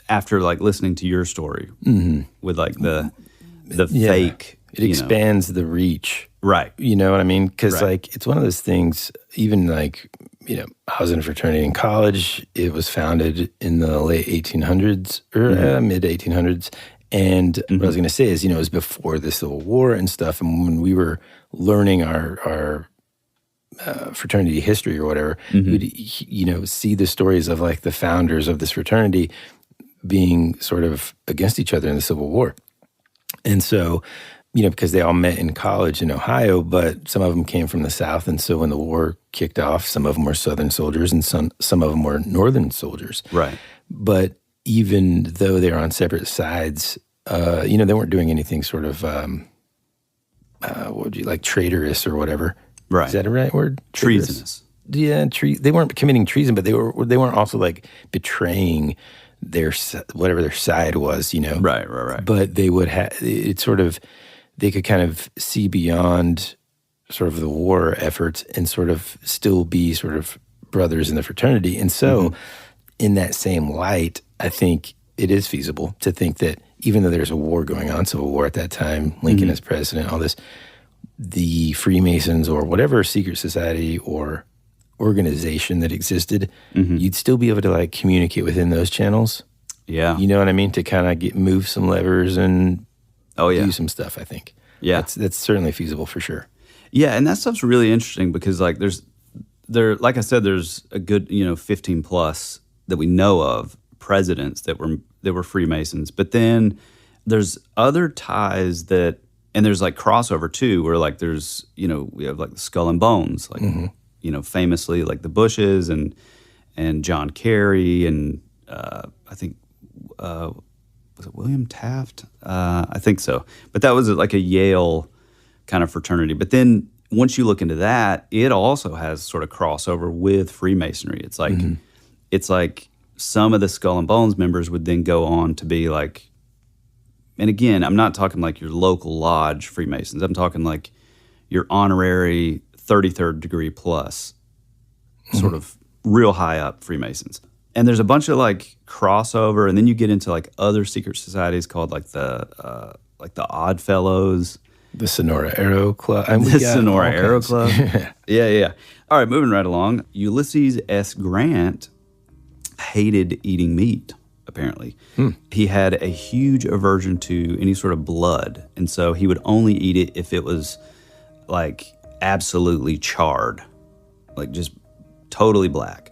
after like listening to your story with like the fake. It expands the reach. Right. You know what I mean? Because like it's one of those things, even like, I was in a fraternity in college. It was founded in the late 1800s or mid 1800s. And what I was going to say is, it was before the Civil War and stuff. And when we were learning our fraternity history or whatever, we'd, see the stories of like the founders of this fraternity being sort of against each other in the Civil War. And so, because they all met in college in Ohio, but some of them came from the South. And so when the war kicked off, some of them were Southern soldiers and some of them were Northern soldiers. Right. But even though they're on separate sides, they weren't doing anything sort of, traitorous or whatever. Right. Is that a right word? Treasonous. Yeah, they weren't committing treason, but they weren't also like betraying whatever their side was, Right. But they would have it sort of. They could kind of see beyond sort of the war efforts and sort of still be sort of brothers in the fraternity. And so in that same light, I think it is feasible to think that even though there's a war going on, Civil War at that time, Lincoln as president, all this, the Freemasons or whatever secret society or organization that existed, you'd still be able to like communicate within those channels. Yeah. You know what I mean? To kind of move some levers and do some stuff, I think. Yeah. That's certainly feasible for sure. Yeah, and that stuff's really interesting because like like I said, there's a good, 15 plus that we know of presidents that were Freemasons. But then there's other ties and there's like crossover too, where like there's, we have like the Skull and Bones, like famously like the Bushes and John Kerry and I think was it William Taft? I think so. But that was like a Yale kind of fraternity. But then once you look into that, it also has sort of crossover with Freemasonry. It's like some of the Skull and Bones members would then go on to be like, and again, I'm not talking like your local lodge Freemasons. I'm talking like your honorary 33rd degree plus sort of real high up Freemasons. And there's a bunch of like crossover, and then you get into like other secret societies called like the Odd Fellows. The Sonora Aero Club. The Sonora Aero Club. Yeah. All right, moving right along. Ulysses S. Grant hated eating meat, apparently. He had a huge aversion to any sort of blood, and so he would only eat it if it was like absolutely charred, like just totally black.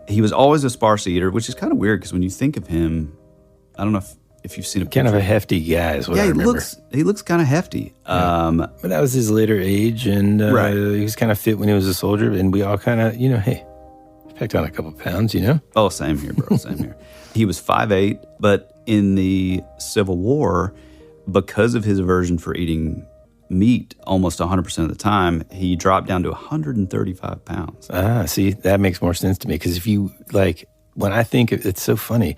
He was always a sparse eater, which is kind of weird because when you think of him, I don't know if you've seen a picture. Kind of a hefty guy is what I remember. He looks kind of hefty. But that was his later age, and he was kind of fit when he was a soldier, and we all kind of, hey, packed on a couple pounds, Oh, same here, bro, same here. He was 5'8", but in the Civil War, because of his aversion for eating meat almost 100% of the time, he dropped down to 135 pounds. See, that makes more sense to me, because if you, like, when I think, it's so funny,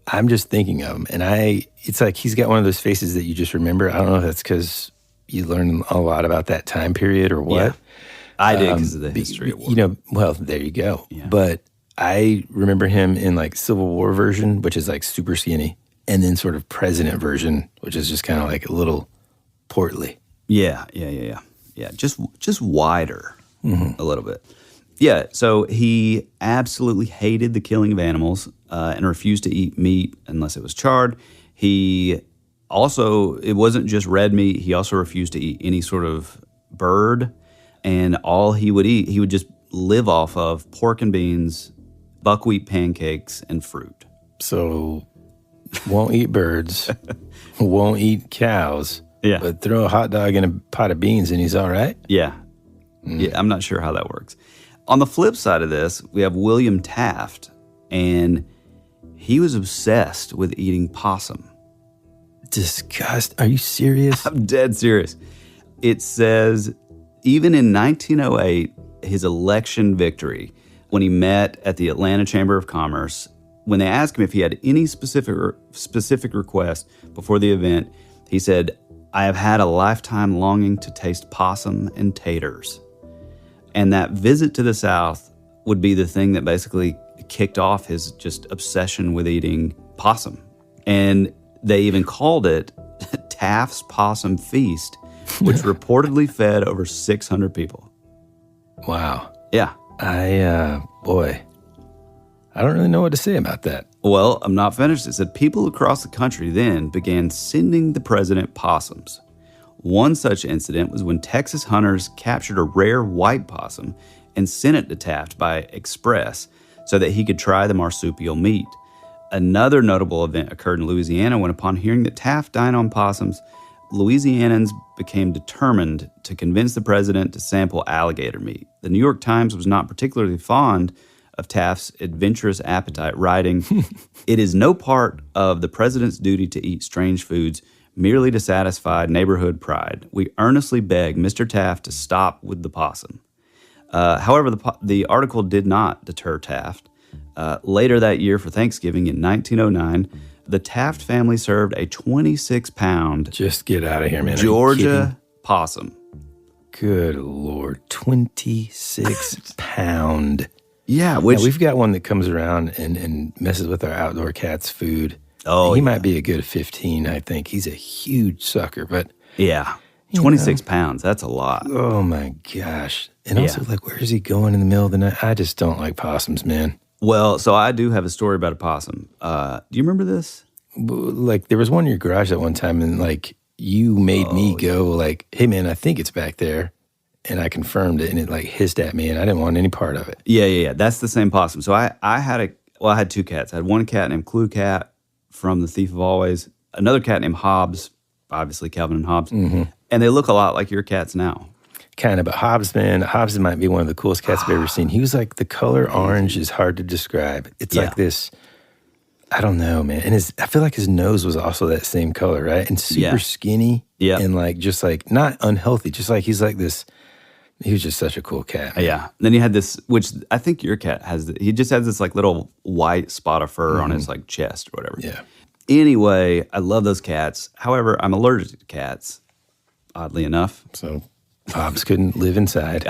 I'm just thinking of him, and it's like he's got one of those faces that you just remember. I don't know if that's because you learn a lot about that time period or what. Yeah. I did because of the history of war. Well, there you go. Yeah. But I remember him in like Civil War version, which is like super skinny, and then sort of president version, which is just kind of like a little portly. Yeah. Just wider a little bit. Yeah, so he absolutely hated the killing of animals and refused to eat meat unless it was charred. He also, it wasn't just red meat, he also refused to eat any sort of bird. And all he would eat, he would just live off of pork and beans, buckwheat pancakes, and fruit. So, won't eat birds, won't eat cows, but throw a hot dog in a pot of beans and he's all right? Yeah. Yeah, I'm not sure how that works. On the flip side of this, we have William Taft, and he was obsessed with eating possum. Are you serious? I'm dead serious. It says, even in 1908, his election victory, when he met at the Atlanta Chamber of Commerce, when they asked him if he had any specific request before the event, he said, "I have had a lifetime longing to taste possum and taters." And that visit to the South would be the thing that basically kicked off his just obsession with eating possum. And they even called it Taft's Possum Feast, which reportedly fed over 600 people. Wow. Yeah. I don't really know what to say about that. Well, I'm not finished. It said people across the country then began sending the president possums. One such incident was when Texas hunters captured a rare white possum and sent it to Taft by express so that he could try the marsupial meat. Another notable event occurred in Louisiana when, upon hearing that Taft dined on possums, Louisianans became determined to convince the president to sample alligator meat. The New York Times was not particularly fond of Taft's adventurous appetite, writing, "It is no part of the president's duty to eat strange foods merely to satisfy neighborhood pride. We earnestly beg Mr. Taft to stop with the possum." However, the article did not deter Taft. Later that year for Thanksgiving in 1909, the Taft family served a 26-pound Just get out of here, man. Georgia possum. Good Lord. 26-pound. Yeah. Now, we've got one that comes around and messes with our outdoor cat's food. Oh, he might be a good 15, I think. He's a huge sucker, but... Yeah. 26 pounds. That's a lot. Oh, my gosh. And also, where is he going in the middle of the night? I just don't like possums, man. Well, so I do have a story about a possum. Do you remember this? There was one in your garage at one time, and, you made me go, hey, man, I think it's back there. And I confirmed it, and it, hissed at me, and I didn't want any part of it. Yeah. That's the same possum. So I had two cats. I had one cat named Clue Cat from The Thief of Always, another cat named Hobbs, obviously Calvin and Hobbes, and they look a lot like your cats now. Kind of, but Hobbs might be one of the coolest cats I've ever seen. He was the color orange is hard to describe. It's like this, I don't know, man. And I feel like his nose was also that same color, right? And super skinny. Yeah. And just not unhealthy, just he's this He was just such a cool cat. Man. Yeah. And then he had this, which I think your cat has. He just has this like little white spot of fur on his like chest or whatever. Yeah. Anyway, I love those cats. However, I'm allergic to cats, oddly enough. So Hobbs couldn't live inside.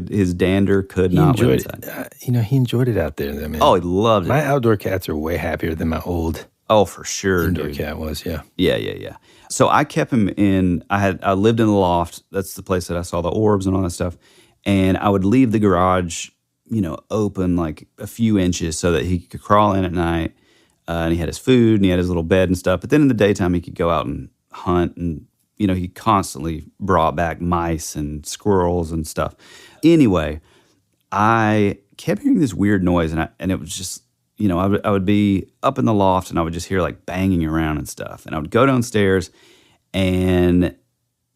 His dander could not live inside. He enjoyed it out there. I mean, oh, he loved it. My outdoor cats are way happier than my old for sure, indoor cat was, yeah. Yeah. So I kept him in, I lived in the loft. That's the place that I saw the orbs and all that stuff. And I would leave the garage, open like a few inches so that he could crawl in at night. And he had his food and he had his little bed and stuff. But then in the daytime, he could go out and hunt. And, he constantly brought back mice and squirrels and stuff. Anyway, I kept hearing this weird noise. And it was just, I would be up in the loft and I would just hear like banging around and stuff. And I would go downstairs and,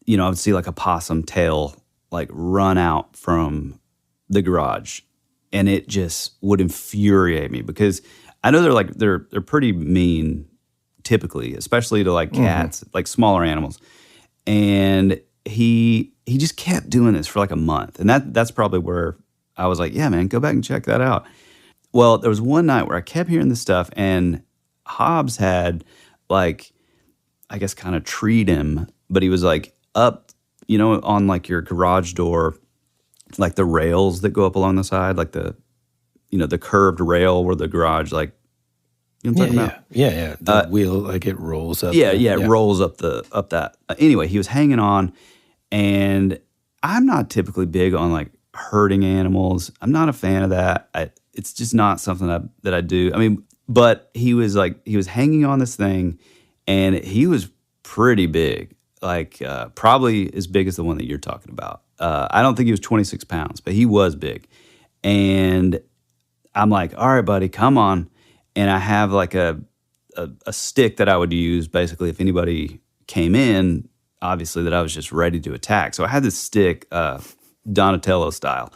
I would see like a possum tail like run out from the garage. And it just would infuriate me because I know they're pretty mean typically, especially to like cats, like smaller animals. And he just kept doing this for like a month. And that's probably where I was like, yeah, man, go back and check that out. Well, there was one night where I kept hearing this stuff and Hobbs had like, I guess kind of treed him, but he was like up, on like your garage door, like the rails that go up along the side, like the curved rail where the garage, like, you know what I'm talking about? Yeah. The wheel, like it rolls up. Yeah, it rolls up that. Anyway, he was hanging on, and I'm not typically big on like hurting animals. I'm not a fan of that. It's just not something that I do. I mean, but he was hanging on this thing, and he was pretty big, like probably as big as the one that you're talking about. I don't think he was 26 pounds, but he was big. And I'm like, all right, buddy, come on. And I have like a stick that I would use basically if anybody came in, obviously that I was just ready to attack. So I had this stick, Donatello style.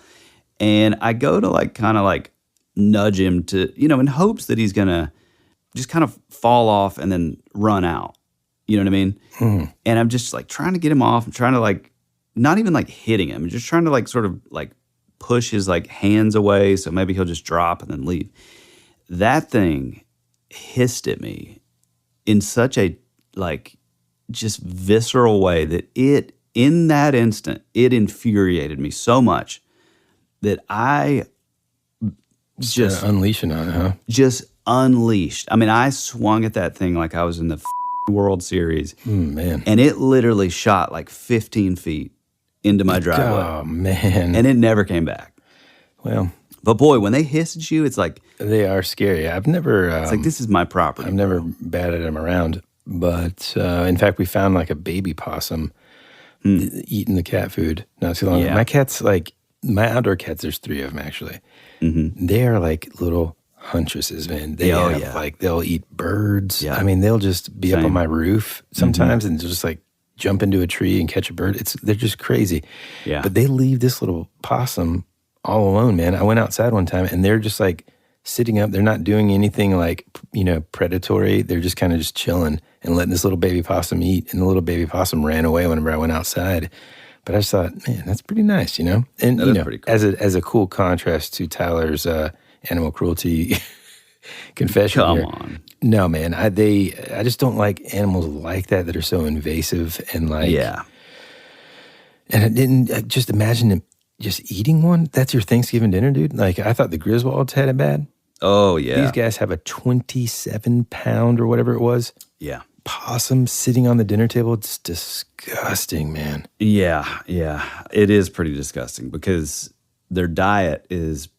And I go to like kind of like nudge him to, in hopes that he's going to just kind of fall off and then run out. You know what I mean? Mm-hmm. And I'm just like trying to get him off. I'm trying to like, not even like hitting him. I'm just trying to like sort of like push his like hands away so maybe he'll just drop and then leave. That thing hissed at me in such a like just visceral way that in that instant, it infuriated me so much that I just unleashing on it, huh? Just unleashed. I mean, I swung at that thing like I was in the World Series. Man. And it literally shot like 15 feet into my driveway. Oh, man. And it never came back. Well. But boy, when they hiss at you, it's like... They are scary. I've never... it's like, this is my property. I've never batted them around. But in fact, we found like a baby possum eating the cat food not too long ago. My cats, like, my outdoor cats, there's 3 of them actually. Mm-hmm. They are like little huntresses, man. They like, they'll eat birds. Yeah. I mean, they'll just be up on my roof sometimes and just like jump into a tree and catch a bird. They're just crazy. Yeah. But they leave this little possum all alone, man. I went outside one time and they're just like sitting up. They're not doing anything like, predatory. They're just kind of just chilling and letting this little baby possum eat. And the little baby possum ran away whenever I went outside. But I just thought, man, that's pretty nice, And pretty cool. as a cool contrast to Tyler's animal cruelty confession. Come on. No, man. I just don't like animals like that are so invasive and like. Yeah. And I didn't just imagine him just eating one. That's your Thanksgiving dinner, dude. Like I thought the Griswolds had it bad. Oh yeah. These guys have a 27-pound or whatever it was. Yeah. Possum sitting on the dinner table. It's disgusting, man. Yeah. It is pretty disgusting because their diet is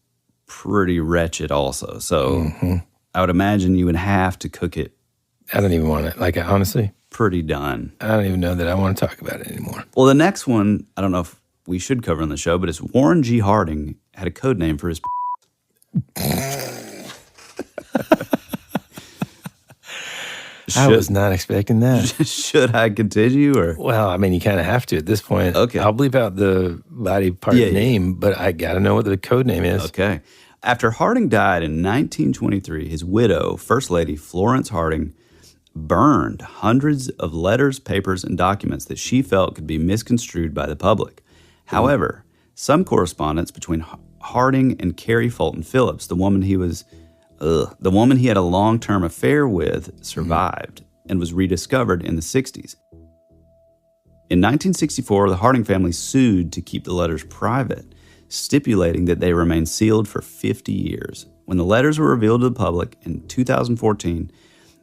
pretty wretched also. So I would imagine you would have to cook it. I don't even want it. Like, honestly. Pretty done. I don't even know that I want to talk about it anymore. Well, the next one, I don't know if we should cover on the show, but it's Warren G. Harding had a code name for his I was not expecting that. Should I continue? Or? Well, I mean, you kind of have to at this point. Okay. I'll bleep out the body part name, but I got to know what the code name is. Okay. After Harding died in 1923, his widow, First Lady Florence Harding, burned hundreds of letters, papers, and documents that she felt could be misconstrued by the public. However, Some correspondence between Harding and Carrie Fulton Phillips, the woman he had a long-term affair with, survived and was rediscovered in the 60s. In 1964, the Harding family sued to keep the letters private, stipulating that they remain sealed for 50 years. When the letters were revealed to the public in 2014,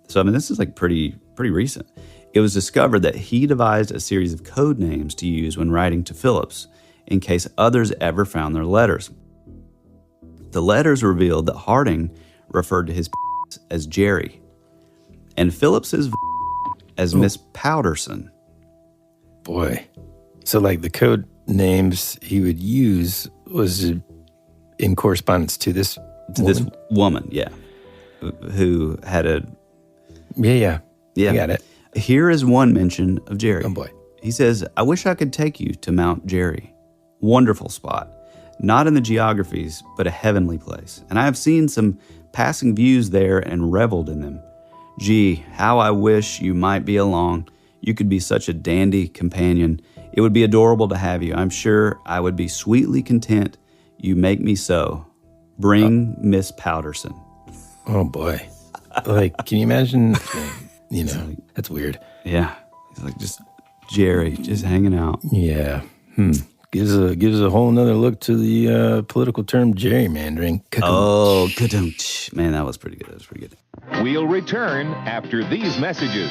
so I mean this is like pretty recent, it was discovered that he devised a series of code names to use when writing to Phillips in case others ever found their letters. The letters revealed that Harding referred to his as Jerry and Phillips's as Miss Powderson. Boy. So like the code names he would use was in correspondence to this woman, yeah, who had a... Yeah. I got it. Here is one mention of Jerry. Oh, boy. He says, I wish I could take you to Mount Jerry. Wonderful spot. Not in the geographies, but a heavenly place. And I have seen some passing views there and reveled in them. Gee, how I wish you might be along. You could be such a dandy companion. It would be adorable to have you. I'm sure I would be sweetly content. You make me so. Bring Miss Powderson. Oh, boy. Like, can you imagine? You know, that's weird. Yeah. It's like just Jerry, just hanging out. Yeah. Gives a whole nother look to the political term gerrymandering. Oh, man, that was pretty good. We'll return after these messages.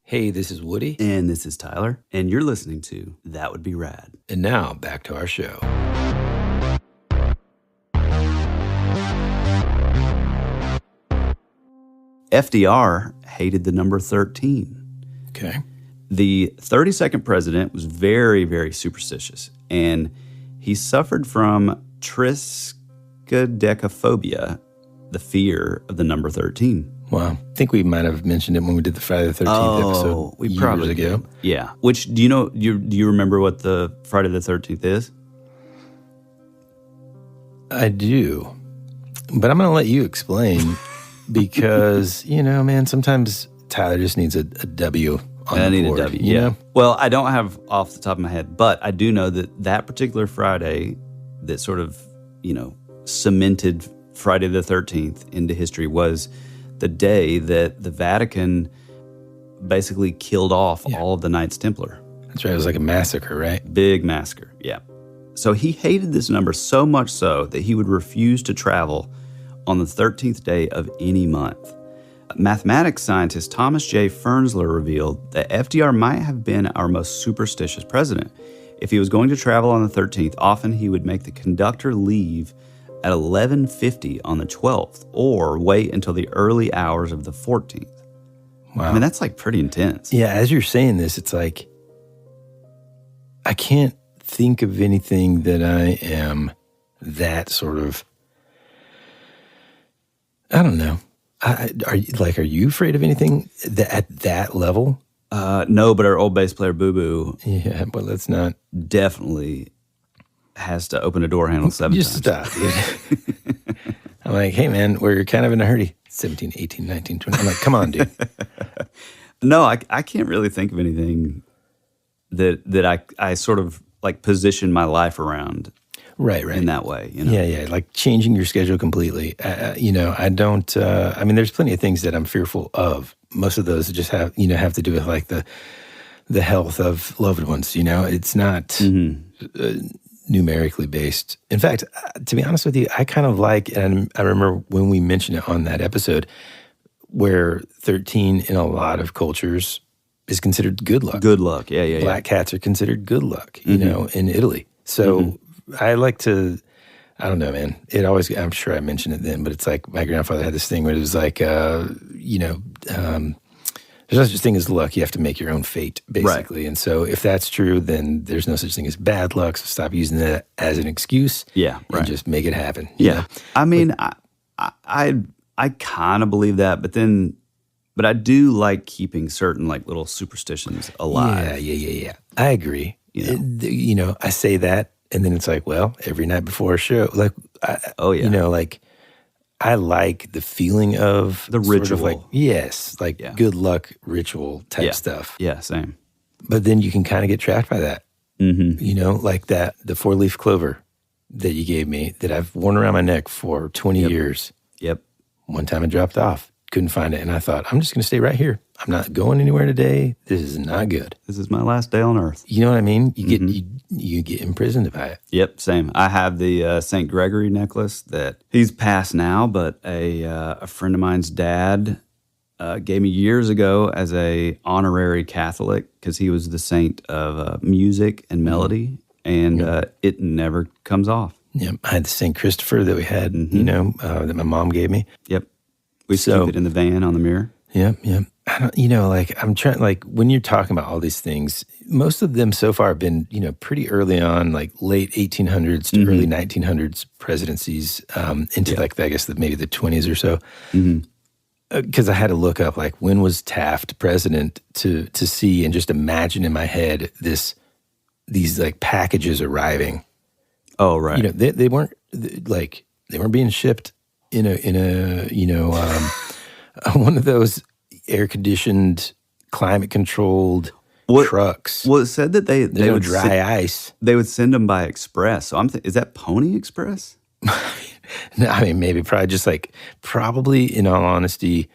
Hey, this is Woody. And this is Tyler. And you're listening to That Would Be Rad. And now, back to our show. FDR hated the number 13. Okay. The 32nd president was very, very superstitious. And he suffered from triskaidekaphobia, the fear of the number 13. Wow. I think we might have mentioned it when we did the Friday the 13th episode we probably years ago. Did. Yeah. Which, do you remember what the Friday the 13th is? I do. But I'm going to let you explain because, man, sometimes Tyler just needs a W on the board. A W, yeah. Know? Well, I don't have off the top of my head, but I do know that particular Friday that sort of, cemented Friday the 13th into history was the day that the Vatican basically killed off all of the Knights Templar. That's right. It was like a massacre, right? Big massacre, yeah. So he hated this number so much so that he would refuse to travel on the 13th day of any month. Mathematics scientist Thomas J. Fernsler revealed that FDR might have been our most superstitious president. If he was going to travel on the 13th, often he would make the conductor leave at 11:50 on the 12th, or wait until the early hours of the 14th. Wow. I mean, that's like pretty intense. Yeah, as you're saying this, it's like, I can't think of anything that I am that sort of, I don't know. Are you afraid of anything at that level? No, but our old bass player, Boo Boo. Yeah, but let's not. Definitely has to open a door handle 7 times. Just stop, dude. I'm like, hey, man, we're kind of in a hurry. 17, 18, 19, 20. I'm like, come on, dude. No, I can't really think of anything that I sort of like position my life around. Right. In that way, Yeah, like changing your schedule completely. I don't, there's plenty of things that I'm fearful of. Most of those just have to do with like the health of loved ones, It's not numerically based. In fact, to be honest with you, I kind of like, and I remember when we mentioned it on that episode, where 13 in a lot of cultures is considered good luck. Good luck, yeah. Black cats are considered good luck, in Italy. So I like to I don't know, man. It always, I'm sure I mentioned it then, but it's like my grandfather had this thing where it was like, there's no such thing as luck. You have to make your own fate, basically. Right. And so if that's true, then there's no such thing as bad luck. So stop using that as an excuse. Yeah, right. And just make it happen. Yeah. Know? I mean, I kind of believe that, but I do like keeping certain like little superstitions alive. Yeah. I agree. I say that. And then it's like, well, every night before a show, like, I like the feeling of the ritual. Good luck ritual type stuff. Yeah, same. But then you can kind of get trapped by that. Mm-hmm. Like the 4-leaf clover that you gave me that I've worn around my neck for 20 years. Yep. One time I dropped off, couldn't find it. And I thought, I'm just going to stay right here. I'm not going anywhere today. This is not good. This is my last day on earth. You know what I mean? You get imprisoned by it. Yep, same. I have the St. Gregory necklace that he's passed now, but a friend of mine's dad gave me years ago as a honorary Catholic because he was the saint of music and melody, and it never comes off. Yep, I had the St. Christopher that we had, that my mom gave me. Yep. We keep it in the van on the mirror. Yep. I'm trying, like, when you're talking about all these things, most of them so far have been, pretty early on, like late 1800s to early 1900s presidencies, into I guess maybe the 20s or so. Because I had to look up, like, when was Taft president to see and just imagine in my head these like packages arriving. Oh, right. They weren't they weren't being shipped in a one of those air-conditioned, climate-controlled trucks. Well, it said that they would dry ice. They would send them by express. So is that Pony Express? No, I mean, probably, in all honesty,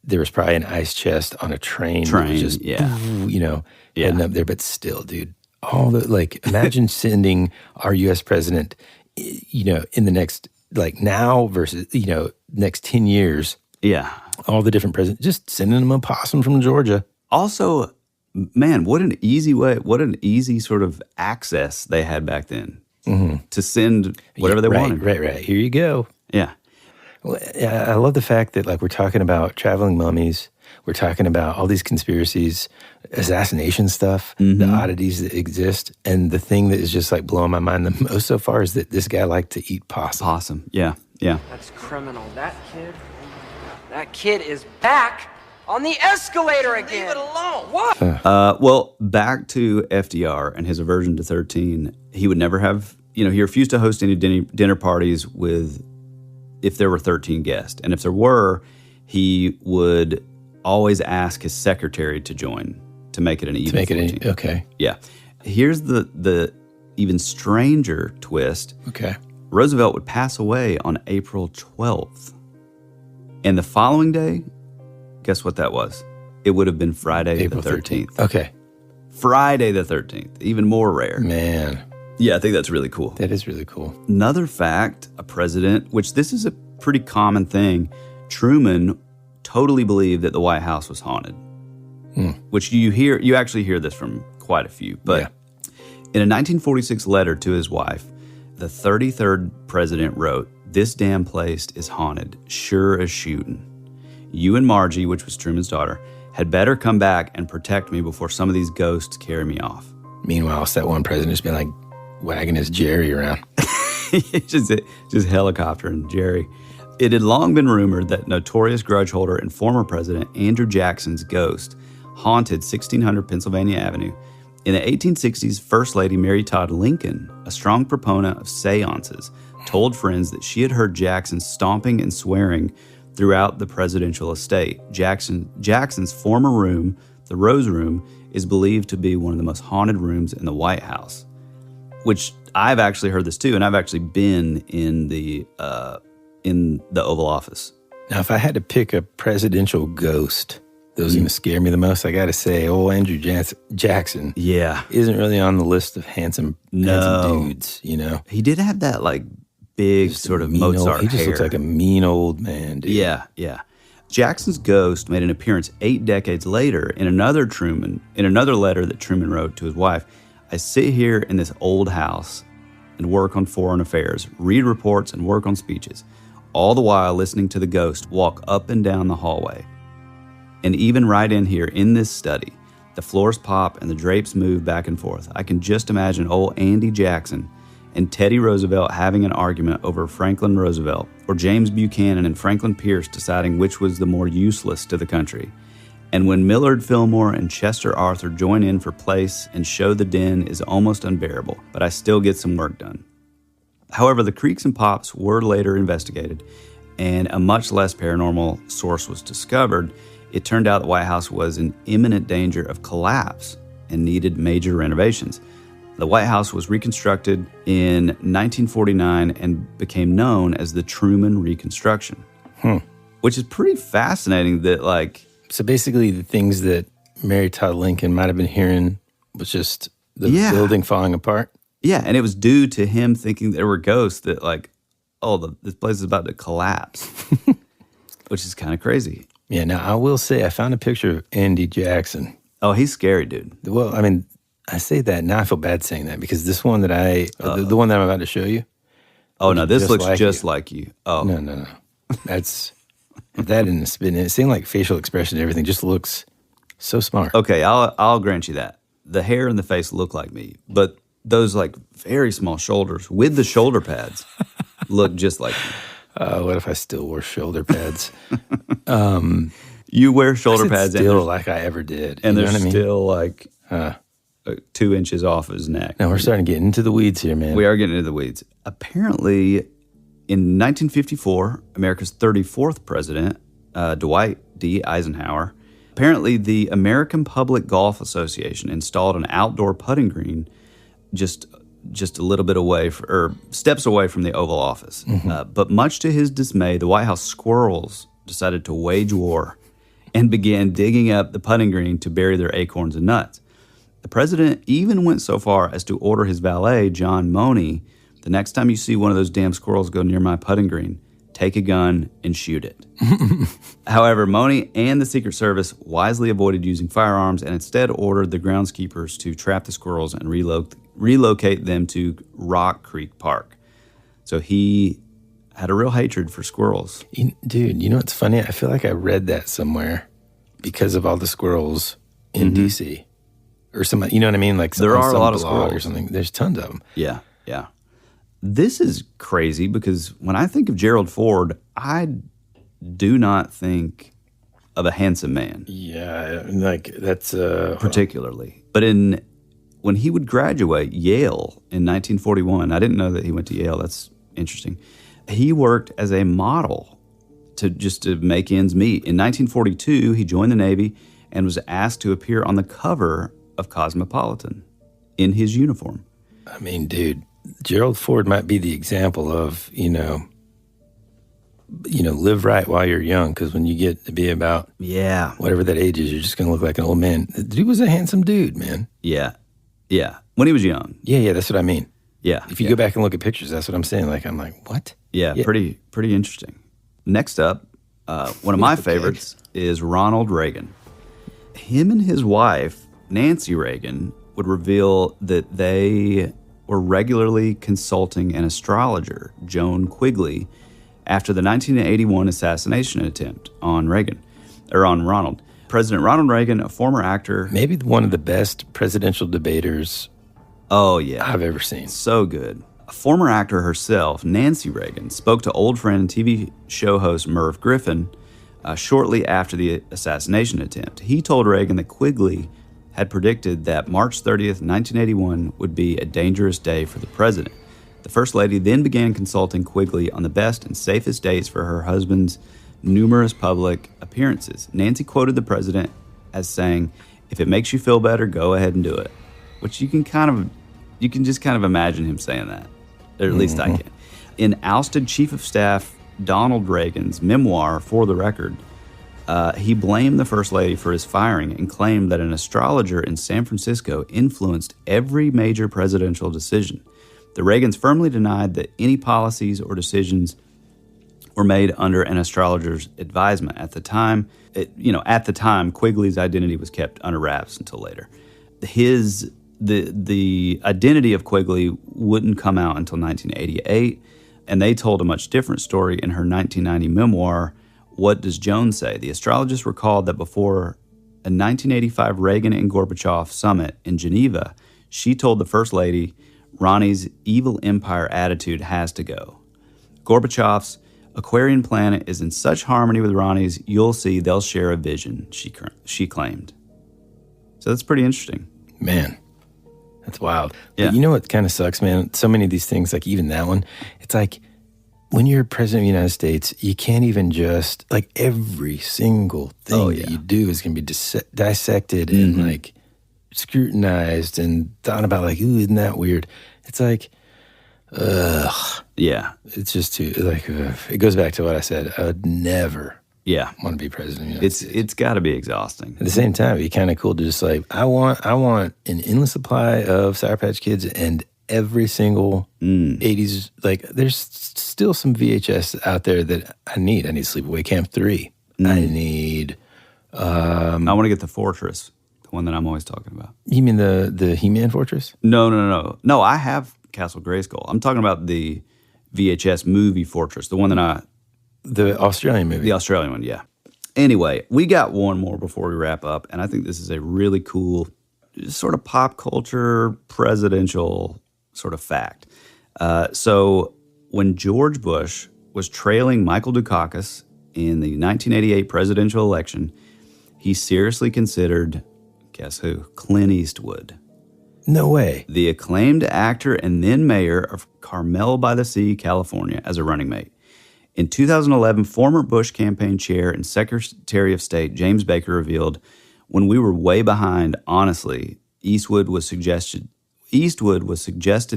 there was probably an ice chest on a train. Just, heading up there. But still, dude, imagine sending our U.S. president, in the next, now versus, next 10 years. Yeah. All the different presidents, just sending them a possum from Georgia. Also, man, what an easy sort of access they had back then to send whatever they wanted. Right. Here you go. Yeah. Well, I love the fact that, we're talking about traveling mummies. We're talking about all these conspiracies, assassination stuff, the oddities that exist. And the thing that is just, blowing my mind the most so far is that this guy liked to eat possum. Possum, yeah. That's criminal. That kid is back on the escalator again. Leave it alone. What? Well, back to FDR and his aversion to 13. He would never have, he refused to host any dinner parties if there were 13 guests. And if there were, he would always ask his secretary to join to make it an even 14. Okay. Yeah. Here's the even stranger twist. Okay. Roosevelt would pass away on April 12th. And the following day, guess what that was? It would have been Friday April the 13th. Okay. Friday the 13th, even more rare. Man. Yeah, I think that's really cool. That is really cool. Another fact, a president, which this is a pretty common thing, Truman totally believed that the White House was haunted, which you actually hear this from quite a few. But in a 1946 letter to his wife, the 33rd president wrote, "This damn place is haunted, sure as shooting. You and Margie," which was Truman's daughter, "had better come back and protect me before some of these ghosts carry me off." Meanwhile, it's that one president just been wagging his Jerry around. just helicoptering Jerry. It had long been rumored that notorious grudge holder and former president Andrew Jackson's ghost haunted 1600 Pennsylvania Avenue. In the 1860s, First Lady Mary Todd Lincoln, a strong proponent of seances, told friends that she had heard Jackson stomping and swearing throughout the presidential estate. Jackson's former room, the Rose Room, is believed to be one of the most haunted rooms in the White House, which I've actually heard this too, and I've actually been in the Oval Office. Now, if I had to pick a presidential ghost that was going to scare me the most, I got to say, Andrew Jackson isn't really on the list of handsome dudes, He did have that, big just sort of Mozart He just hair. looks like a mean old man, dude. Yeah. Jackson's ghost made an appearance 8 decades later in another letter that Truman wrote to his wife. "I sit here in this old house and work on foreign affairs, read reports, and work on speeches, all the while listening to the ghost walk up and down the hallway. And even right in here, in this study, the floors pop and the drapes move back and forth. I can just imagine old Andy Jackson and Teddy Roosevelt having an argument over Franklin Roosevelt, or James Buchanan and Franklin Pierce deciding which was the more useless to the country. And when Millard Fillmore and Chester Arthur join in for Place and Show the Den is almost unbearable, but I still get some work done. However, the creaks and pops were later investigated, and a much less paranormal source was discovered. It turned out the White House was in imminent danger of collapse and needed major renovations. The White House was reconstructed in 1949 and became known as the Truman Reconstruction, which is pretty fascinating that, like... So basically the things that Mary Todd Lincoln might have been hearing was just the building falling apart? Yeah, and it was due to him thinking there were ghosts that, like, this place is about to collapse, which is kind of crazy. Yeah, now I will say I found a picture of Andy Jackson. Oh, he's scary, dude. Well, I mean... I say that, now I feel bad saying that, because this one that the one that I'm about to show you. Oh, no, this looks just like you. Oh. No. That's, that and the spin, it seemed like facial expression and everything just looks so smart. Okay, I'll grant you that. The hair and the face look like me, but those like very small shoulders with the shoulder pads look just like me. What if I still wore shoulder pads? You wear shoulder pads. Still like I ever did. And they're still like... 2 inches off his neck. Now we're starting to get into the weeds here, man. We are getting into the weeds. Apparently, in 1954, America's 34th president, Dwight D. Eisenhower, apparently the American Public Golf Association installed an outdoor putting green just a little bit away, or steps away from the Oval Office. But much to his dismay, the White House squirrels decided to wage war and began digging up the putting green to bury their acorns and nuts. The president even went so far as to order his valet, John Money, the next time you see one of those damn squirrels go near my putting green, take a gun and shoot it. However, Money and the Secret Service wisely avoided using firearms and instead ordered the groundskeepers to trap the squirrels and relocate them to Rock Creek Park. So he had a real hatred for squirrels. Dude, you know what's funny? I feel like I read that somewhere because of all the squirrels in D.C. Or something, you know what I mean? Like there are a lot of squirrels or something. There's tons of them. Yeah. This is crazy because when I think of Gerald Ford, I do not think of a handsome man. Yeah, like that's particularly. But when he would graduate Yale in 1941, I didn't know that he went to Yale. That's interesting. He worked as a model to make ends meet. In 1942, he joined the Navy and was asked to appear on the cover of Cosmopolitan in his uniform. I mean, dude, Gerald Ford might be the example of, live right while you're young, because when you get to be about whatever that age is, you're just going to look like an old man. The dude was a handsome dude, man. Yeah. When he was young. Yeah, that's what I mean. Yeah. If you go back and look at pictures, that's what I'm saying. Like, I'm like, what? Yeah. Pretty interesting. Next up, one of my favorites is Ronald Reagan. Him and his wife, Nancy Reagan, would reveal that they were regularly consulting an astrologer, Joan Quigley, after the 1981 assassination attempt on Ronald. President Ronald Reagan, a former actor. Maybe one of the best presidential debaters I've ever seen. So good. A former actor herself, Nancy Reagan, spoke to old friend and TV show host Merv Griffin shortly after the assassination attempt. He told Reagan that Quigley had predicted that March 30th, 1981 would be a dangerous day for the president. The First Lady then began consulting Quigley on the best and safest dates for her husband's numerous public appearances. Nancy quoted the president as saying, "If it makes you feel better, go ahead and do it," which you can just kind of imagine him saying that, or at least I can. In ousted Chief of Staff Donald Reagan's memoir, For the Record, he blamed the First Lady for his firing and claimed that an astrologer in San Francisco influenced every major presidential decision. The Reagans firmly denied that any policies or decisions were made under an astrologer's advisement. At the time, Quigley's identity was kept under wraps until later. His the identity of Quigley wouldn't come out until 1988, and they told a much different story in her 1990 memoir, What Does Joan Say? The astrologist recalled that before a 1985 Reagan and Gorbachev summit in Geneva, she told the First Lady, Ronnie's evil empire attitude has to go. Gorbachev's Aquarian planet is in such harmony with Ronnie's, you'll see they'll share a vision, she claimed. So that's pretty interesting. Man, that's wild. Yeah. But you know what kind of sucks, man? So many of these things, like even that one, it's like when you're president of the United States, you can't even just, like every single thing that you do is going to be dissected and like scrutinized and thought about like, ooh, isn't that weird? It's like, ugh. Yeah. It's just too, like, it goes back to what I said. I would never want to be president of the United States. It's got to be exhausting. At the same time, it'd be kind of cool to just like, I want an endless supply of Sour Patch Kids and every single 80s, like there's still some VHS out there that I need. I need Sleepaway Camp 3. I need... I want to get the Fortress, the one that I'm always talking about. You mean the He-Man Fortress? No. No, I have Castle Grayskull. I'm talking about the VHS movie Fortress, the one that The Australian movie. The Australian one, yeah. Anyway, we got one more before we wrap up, and I think this is a really cool sort of pop culture presidential sort of fact. So when George Bush was trailing Michael Dukakis in the 1988 presidential election, he seriously considered, guess who? Clint Eastwood. No way. The acclaimed actor and then mayor of Carmel by the Sea, California, as a running mate. In 2011, former Bush campaign chair and Secretary of State James Baker revealed, when we were way behind, honestly, Eastwood was suggested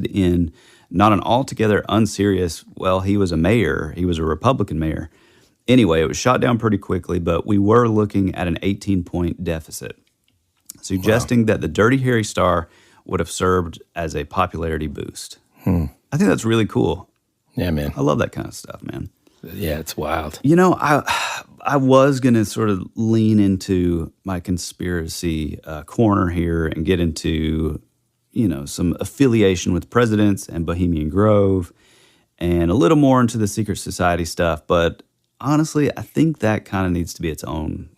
in not an altogether unserious, well, he was a mayor, he was a Republican mayor. Anyway, it was shot down pretty quickly, but we were looking at an 18-point deficit, suggesting that the Dirty Harry star would have served as a popularity boost. I think that's really cool. Yeah, man. I love that kind of stuff, man. Yeah, it's wild. You know, I was going to sort of lean into my conspiracy corner here and get into, you know, some affiliation with presidents and Bohemian Grove and a little more into the secret society stuff. But honestly, I think that kind of needs to be its own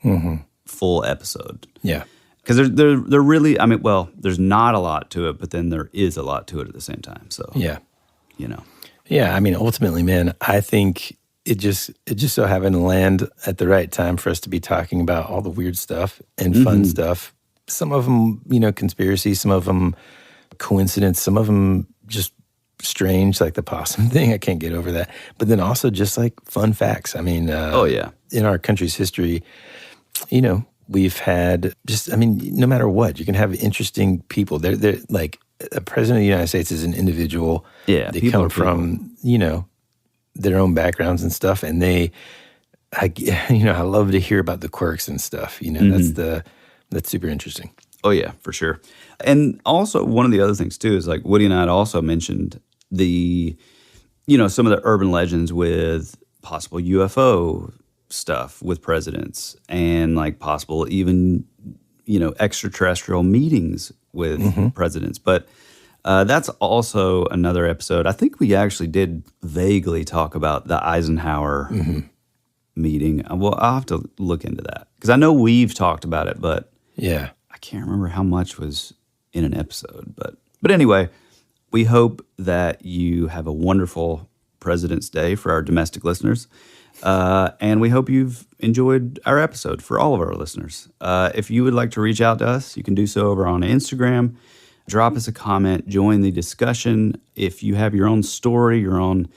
full episode. Yeah. Because they're really, I mean, well, there's not a lot to it, but then there is a lot to it at the same time. So, yeah. You know. Yeah, I mean, ultimately, man, I think it just so happened to land at the right time for us to be talking about all the weird stuff and fun stuff. Some of them, you know, conspiracy, some of them coincidence, some of them just strange, like the possum thing. I can't get over that. But then also just like fun facts. I mean, in our country's history, you know, we've had just, I mean, no matter what, you can have interesting people. They're like, a president of the United States is an individual. Yeah, they come from, you know, their own backgrounds and stuff, and I love to hear about the quirks and stuff. You know, that's super interesting. Oh yeah, for sure. And also one of the other things too is like Woody and I had also mentioned the, you know, some of the urban legends with possible UFO stuff with presidents and like possible even, you know, extraterrestrial meetings with presidents. But that's also another episode. I think we actually did vaguely talk about the Eisenhower meeting. Well, I'll have to look into that because I know we've talked about it, but yeah, I can't remember how much was in an episode. But anyway, we hope that you have a wonderful President's Day for our domestic listeners. And we hope you've enjoyed our episode for all of our listeners. If you would like to reach out to us, you can do so over on Instagram. Drop us a comment, join the discussion. If you have your own story, your own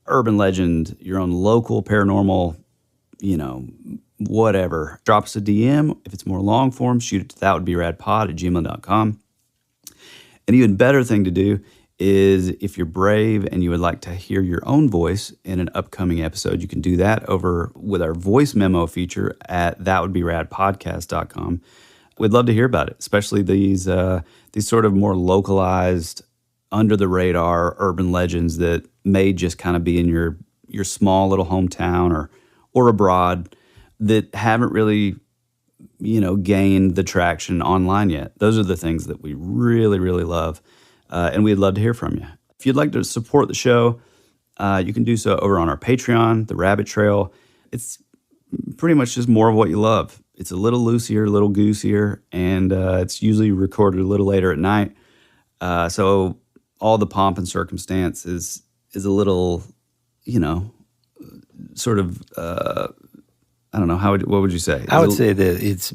urban legend, your own local paranormal, you know, whatever, drop us a DM. If it's more long form, shoot it to thatwouldberadpod@gmail.com. An even better thing to do is if you're brave and you would like to hear your own voice in an upcoming episode, you can do that over with our voice memo feature at thatwouldberadpodcast.com. We'd love to hear about it, especially these sort of more localized, under the radar urban legends that may just kind of be in your small little hometown or abroad that haven't really gained the traction online yet. Those are the things that we really, really love, and we'd love to hear from you. If you'd like to support the show, you can do so over on our Patreon, The Rabbit Trail. It's pretty much just more of what you love. It's a little loosier, a little goosier, and it's usually recorded a little later at night. So all the pomp and circumstance is a little, sort of, I don't know, what would you say? I would say that it's,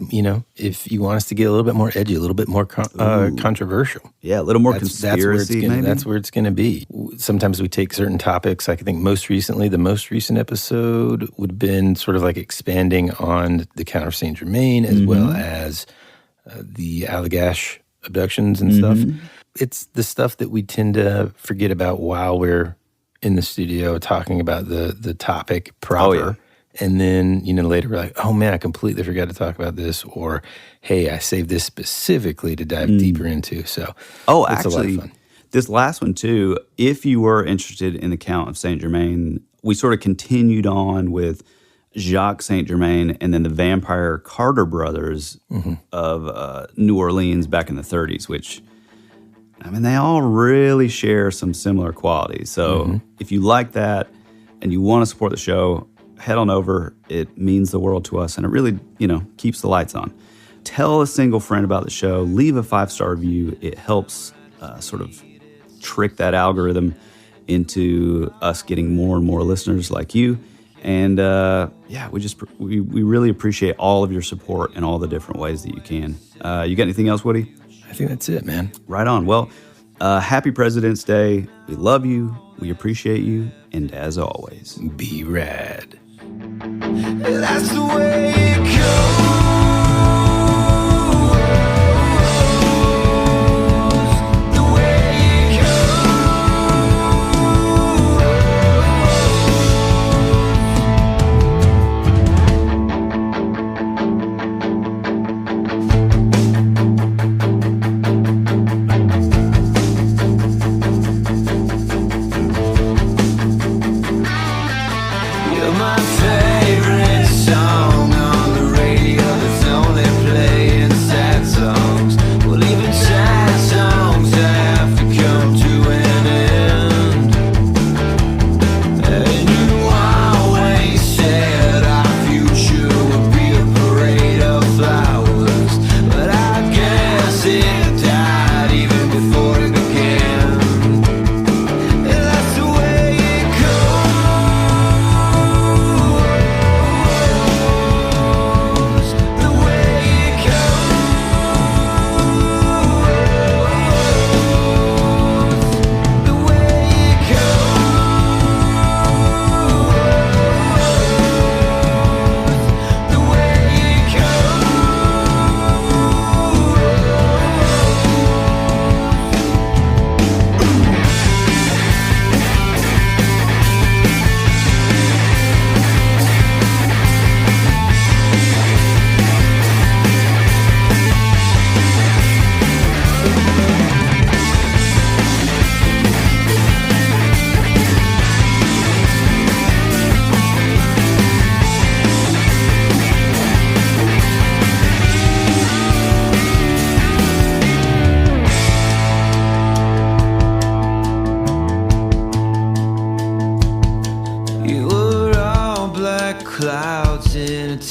if you want us to get a little bit more edgy, a little bit more controversial. Yeah, a little more conspiracy, maybe? That's where it's going to be. Sometimes we take certain topics. Like I think the most recent episode would have been sort of like expanding on the Count of St. Germain as well as the Allagash abductions and stuff. It's the stuff that we tend to forget about while we're in the studio talking about the topic proper. Oh, yeah. And then, later we're like, oh man, I completely forgot to talk about this. Or, hey, I saved this specifically to dive deeper into. So, it's a lot of fun. This last one too, if you were interested in the Count of St. Germain, we sort of continued on with Jacques St. Germain and then the vampire Carter brothers of New Orleans back in the 30s, which, they all really share some similar qualities. So if you like that and you want to support the show, head on over. It means the world to us, and it really, keeps the lights on. Tell a single friend about the show. Leave a 5-star review. It helps sort of trick that algorithm into us getting more and more listeners like you. And we really appreciate all of your support in all the different ways that you can. You got anything else, Woody? I think that's it, man. Right on. Well, happy President's Day. We love you. We appreciate you. And as always, be rad. That's the way it goes.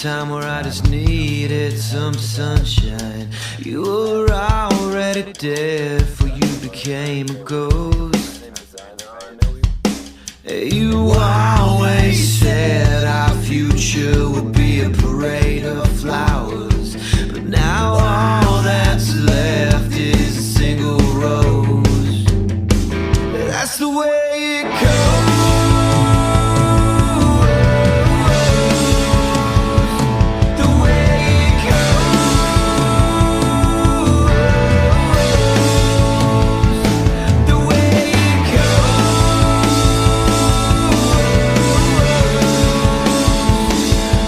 Time where I just needed some sunshine. You were already dead, for you became a ghost. You always said our future would be a parade of flowers, but now all that's left is a single rose. That's the way it goes.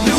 The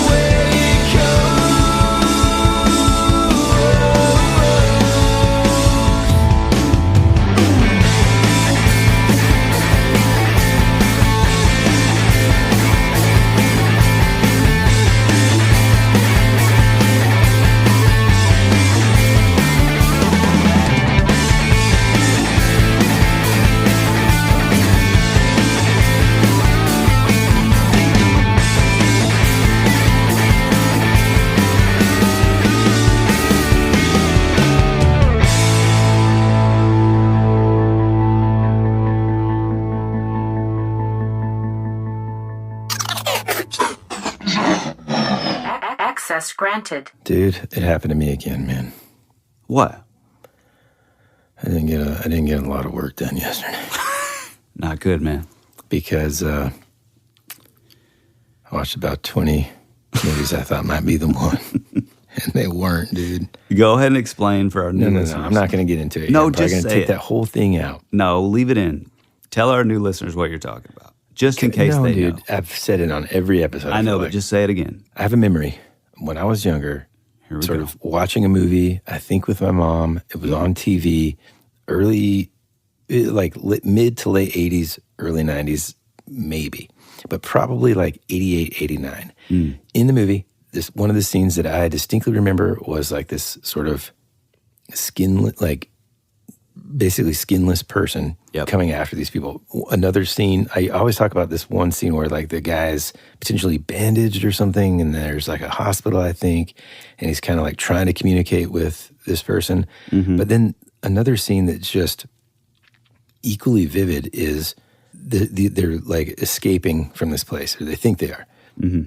granted. Dude, it happened to me again, man. What? I didn't get a lot of work done yesterday. Not good, man. Because I watched about 20 movies I thought might be the one. And they weren't, dude. Go ahead and explain for our new listeners. No, I'm not going to get into it. No, I'm just going to take that whole thing out. No, leave it in. Tell our new listeners what you're talking about. Just in case they know. I've said it on every episode. I know, but just say it again. I have a memory. When I was younger, sort of watching a movie, I think with my mom, it was on TV, mid to late 80s, early 90s, maybe. But probably like 88, 89. In the movie, one of the scenes that I distinctly remember was like this sort of basically skinless person coming after these people. Another scene, I always talk about this one scene where like the guy's potentially bandaged or something, and there's like a hospital, I think, and he's kind of like trying to communicate with this person. But then another scene that's just equally vivid is they're like escaping from this place, or they think they are.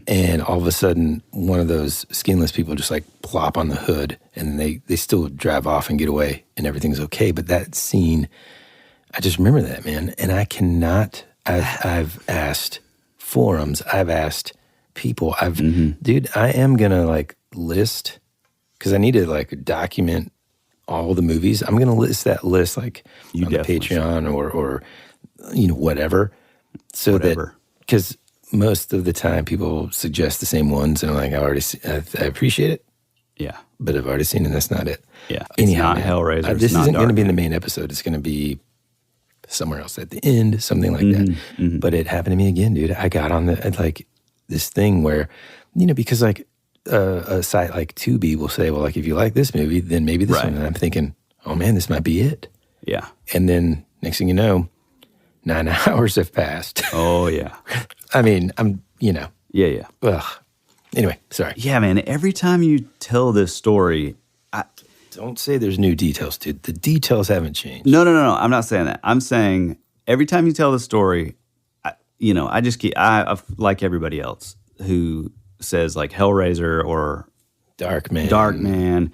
And all of a sudden, one of those skinless people just like plop on the hood, and they still drive off and get away, and everything's okay. But that scene, I just remember that, man. And I cannot. I've asked forums. I've asked people. Dude, I am gonna like list, because I need to like document all the movies. I'm gonna list that list like on the Patreon or whatever. So that, because most of the time people suggest the same ones, and I'm like, I appreciate it. Yeah. But I've already seen it, and that's not it. Yeah. Anyhow, it's not Hellraiser. This isn't going to be in the main episode. It's going to be somewhere else at the end, something like that. But it happened to me again, dude. I got on this thing where, because like a site like Tubi will say, well, like if you like this movie, then maybe this one. And I'm thinking, oh man, this might be it. Yeah. And then next thing you know, 9 hours have passed. Oh, yeah. I mean, Yeah. Ugh. Anyway, sorry. Yeah, man. Every time you tell this story, don't say there's new details, dude. The details haven't changed. No. I'm not saying that. I'm saying every time you tell the story, I like everybody else who says like Hellraiser or Darkman.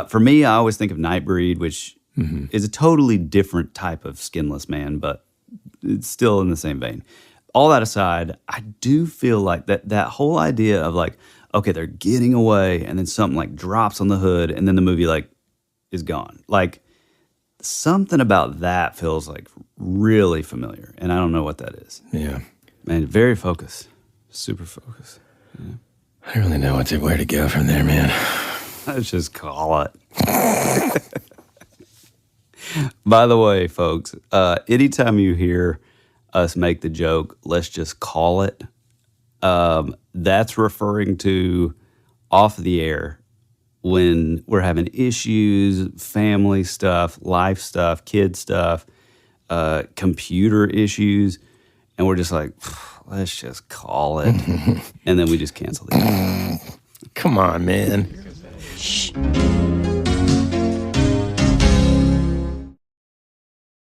For me, I always think of Nightbreed, which is a totally different type of skinless man, but it's still in the same vein. All that aside, I do feel like that whole idea of like, okay, they're getting away, and then something like drops on the hood, and then the movie like is gone. Like something about that feels like really familiar, and I don't know what that is. Yeah, man, very focused, super focused. Yeah. I don't really know where to go from there, man. Let's just call it. By the way, folks, anytime you hear us make the joke, let's just call it, that's referring to off the air when we're having issues, family stuff, life stuff, kid stuff, computer issues, and we're just like, let's just call it. And then we just cancel it. Come on, man. Shh.